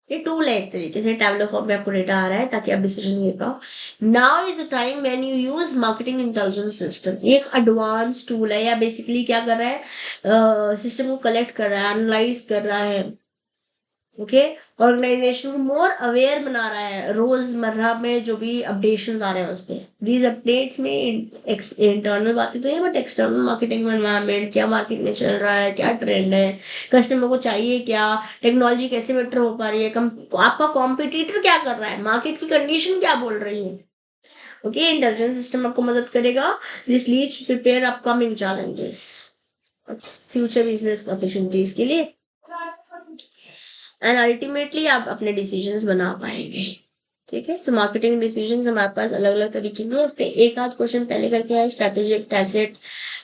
ये टूल है, एक तरीके से टैबलो फॉर्म में आपको डेटा आ रहा है ताकि आप डिसीजन ले पाओ। Now is the time when you use marketing intelligence system. ये एक एडवांस टूल है, या बेसिकली क्या कर रहा है, सिस्टम को कलेक्ट कर रहा है, एनालाइज कर रहा है, ओके, ऑर्गेनाइजेशन को मोर अवेयर बना रहा है रोजमर्रा में जो भी अपडेशंस आ रहे हैं उस पर। दीज अपडेट्स में इंटरनल बातें तो है, बट एक्सटर्नल मार्केटिंग एनवायरनमेंट, क्या मार्केट में चल रहा है, क्या ट्रेंड है, कस्टमर को चाहिए क्या, टेक्नोलॉजी कैसे बेटर हो पा रही है, आपका कॉम्पिटिटर क्या कर रहा है, मार्केट की कंडीशन क्या बोल रही है, ओके, इंटेलिजेंस सिस्टम आपको मदद करेगा, this leads to prepare upcoming challenges, future business opportunities के लिए, एंड अल्टीमेटली आप अपने डिसीजंस बना पाएंगे। ठीक है, तो मार्केटिंग डिसीजंस हमारे पास अलग अलग तरीके के हैं, उस पर एक आध क्वेश्चन पहले करके आए, स्ट्रैटेजिक, टैसिट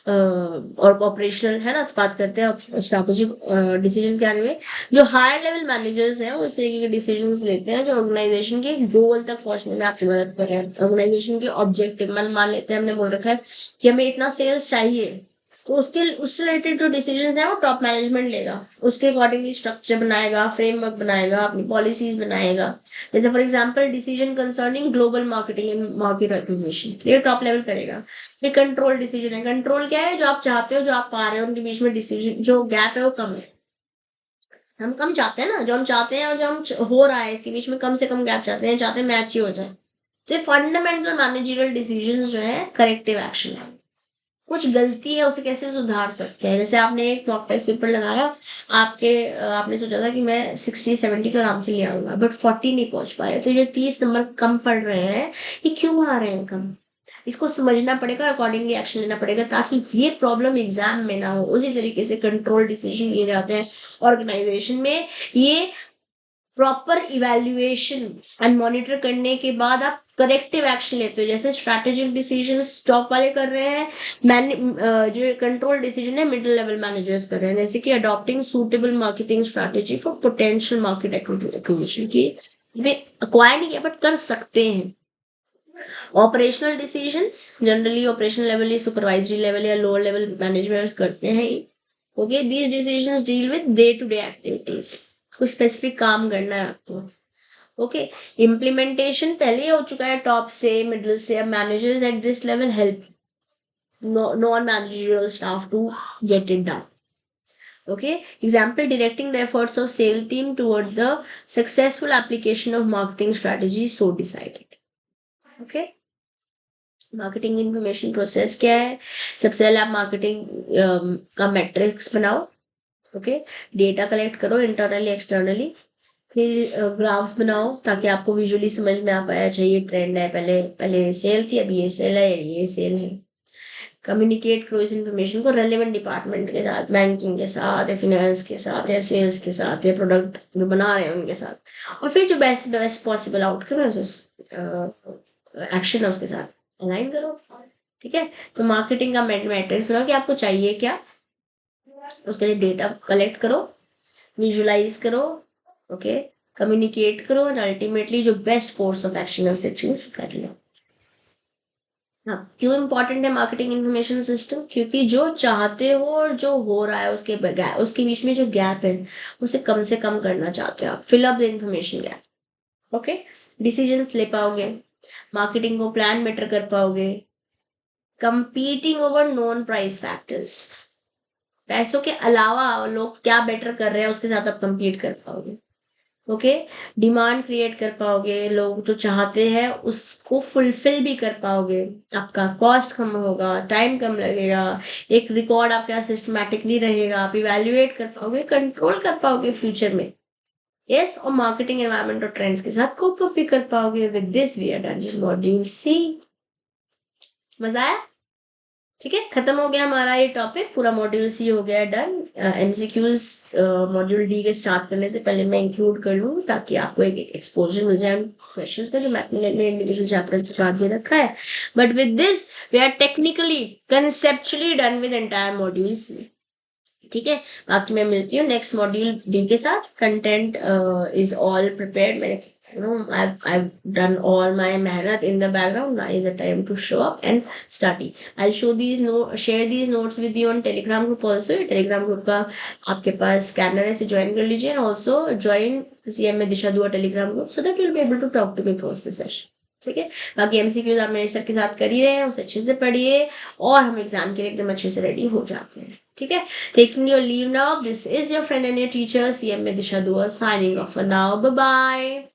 और ऑपरेशनल, है ना। तो बात करते हैं स्ट्रैटेजिक डिसीजन के बारे में। जो हायर लेवल मैनेजर्स हैं वो इस तरीके के डिसीजंस लेते हैं जो ऑर्गेनाइजेशन के गोल तक पहुंचने में आपकी मदद कर रहे हैं। ऑर्गेनाइजेशन के ऑब्जेक्टिव मान लेते हैं, हमने बोल रखा है कि हमें इतना सेल्स चाहिए, तो उससे रिलेटेड जो डिसीजन है वो टॉप मैनेजमेंट लेगा, उसके अकॉर्डिंगली स्ट्रक्चर बनाएगा, फ्रेमवर्क बनाएगा, अपनी पॉलिसीज बनाएगा। जैसे for example decision concerning global marketing and market acquisition, ये टॉप लेवल करेगा। फिर कंट्रोल डिसीजन है, कंट्रोल क्या है, जो आप चाहते हो, जो आप पा रहे हो, उनके बीच में डिसीजन जो गैप है वो कम है। हम कम चाहते हैं ना, जो हम चाहते हैं और जो हम हो रहा है इसके बीच में कम से कम गैप चाहते हैं, चाहते हैं मैच ही हो जाए। तो ये फंडामेंटल मैनेजरियल डिसीजन जो है करेक्टिव एक्शन है, कुछ गलती है उसे कैसे सुधार सकते हैं। जैसे आपने एक मॉक टेस्ट पेपर लगाया, आपने सोचा था कि मैं 60-70 तो आराम से ले आऊंगा, बट 40 नहीं पहुंच पाए, तो ये 30 नंबर कम पड़ रहे हैं, ये क्यों आ रहे हैं कम, इसको समझना पड़ेगा, अकॉर्डिंगली एक्शन लेना पड़ेगा, ताकि ये प्रॉब्लम एग्जाम में ना हो। उसी तरीके से कंट्रोल डिसीजन लिए जाते हैं ऑर्गेनाइजेशन में, ये प्रॉपर इवैल्यूएशन एंड मॉनिटर करने के बाद आप करेक्टिव एक्शन लेते हो। जैसे स्ट्रैटेजिक डिसीजन टॉप वाले कर रहे हैं, जो कंट्रोल डिसीजन है मिडिल लेवल मैनेजर्स कर रहे हैं, जैसे कि adopting suitable marketing strategy for potential market acquisition की, वे अक्वायर नहीं किया बट कर सकते हैं। Operational decisions generally operational level या सुपरवाइजरी लेवल या लोअर लेवल मैनेजमेंट करते हैं। Okay, these decisions deal with day to day activities, कुछ स्पेसिफिक काम करना है आपको। ओके, इम्प्लीमेंटेशन पहले ही हो चुका है टॉप से मिडिल से, अब managers at this level help non managerial staff to get it done. Okay, example, directing the efforts of sales team toward the successful application of marketing strategy so decided. Okay, marketing information process क्या है, सबसे पहले आप marketing का matrix बनाओ। Okay, data collect करो internally externally, फिर graphs बनाओ ताकि आपको विजुअली समझ में आ पाया, अच्छा ये ट्रेंड है, पहले पहले सेल थी, अभी ये सेल है, ये सेल है। कम्युनिकेट करो इस इन्फॉर्मेशन को रेलेवेंट डिपार्टमेंट के साथ, बैंकिंग के साथ या फिनेंस के साथ या सेल्स के साथ या प्रोडक्ट जो बना रहे हैं उनके साथ, और फिर जो बेस्ट पॉसिबल आउटकम है उस एक्शन है उसके साथ अलाइन करो। ठीक है, तो मार्केटिंग का मैट्रिक्स बनाओ कि आपको चाहिए क्या, उसके लिए डेटा कलेक्ट करो, विजुलाइज करो, ओके, कम्युनिकेट करो, और अल्टीमेटली जो बेस्ट कोर्स ऑफ एक्शन है उसे चूज कर लो। हाँ, क्यों इंपॉर्टेंट है मार्केटिंग इन्फॉर्मेशन सिस्टम, क्योंकि जो चाहते हो और जो हो रहा है उसके बीच में जो गैप है उसे कम से कम करना चाहते हो आप, fill up the information gap. Okay, decisions ले पाओगे, मार्केटिंग को प्लान बेटर कर पाओगे, competing over non price factors, पैसों के अलावा लोग क्या बेटर कर रहे हैं उसके साथ आप कंपीट कर पाओगे। ओके, डिमांड क्रिएट कर पाओगे, लोग जो चाहते हैं उसको फुलफिल भी कर पाओगे, आपका कॉस्ट कम होगा, टाइम कम लगेगा, एक रिकॉर्ड आपके पास सिस्टमैटिकली रहेगा, आप इवेल्युएट कर पाओगे, कंट्रोल कर पाओगे फ्यूचर में। यस, और मार्केटिंग एनवायरनमेंट और ट्रेंड्स के साथ कोप अप भी कर पाओगे। With this we are done with module C. मजा आया? ठीक है, खत्म हो गया हमारा ये टॉपिक, पूरा मॉड्यूल सी हो गया डन। एमसीक्यूज मॉड्यूल डी के स्टार्ट करने से पहले मैं इंक्लूड कर लूँ ताकि आपको एक एक्सपोजर मिल जाए क्वेश्चंस का जो मैंने इंडिविजुअल चैप्टर से बात दे रखा है। But with this we are technically conceptually done with entire module C. ठीक है, बाकी मैं मिलती हूँ नेक्स्ट मॉड्यूल डी के साथ। कंटेंट इज ऑल प्रिपेयर्ड, मैंने I've done all my mehnat in the background. Now is the time to show up and study. I'll share these notes with you on Telegram group also. Telegram group का आपके पास scanner है, इसे join कर लीजिए, and also join CM में दिशा दुआ Telegram group so that you'll be able to talk to me post the session. ठीक है, बाकी एमसीक्यूज आप मेरे सर के साथ कर ही रहे हैं, उसे अच्छे से पढ़िए और हम एग्जाम के लिए एकदम अच्छे से रेडी हो जाते हैं। ठीक है, taking your leave now. This is your friend and your teacher CM में दिशा दुआ signing off for now. Bye bye.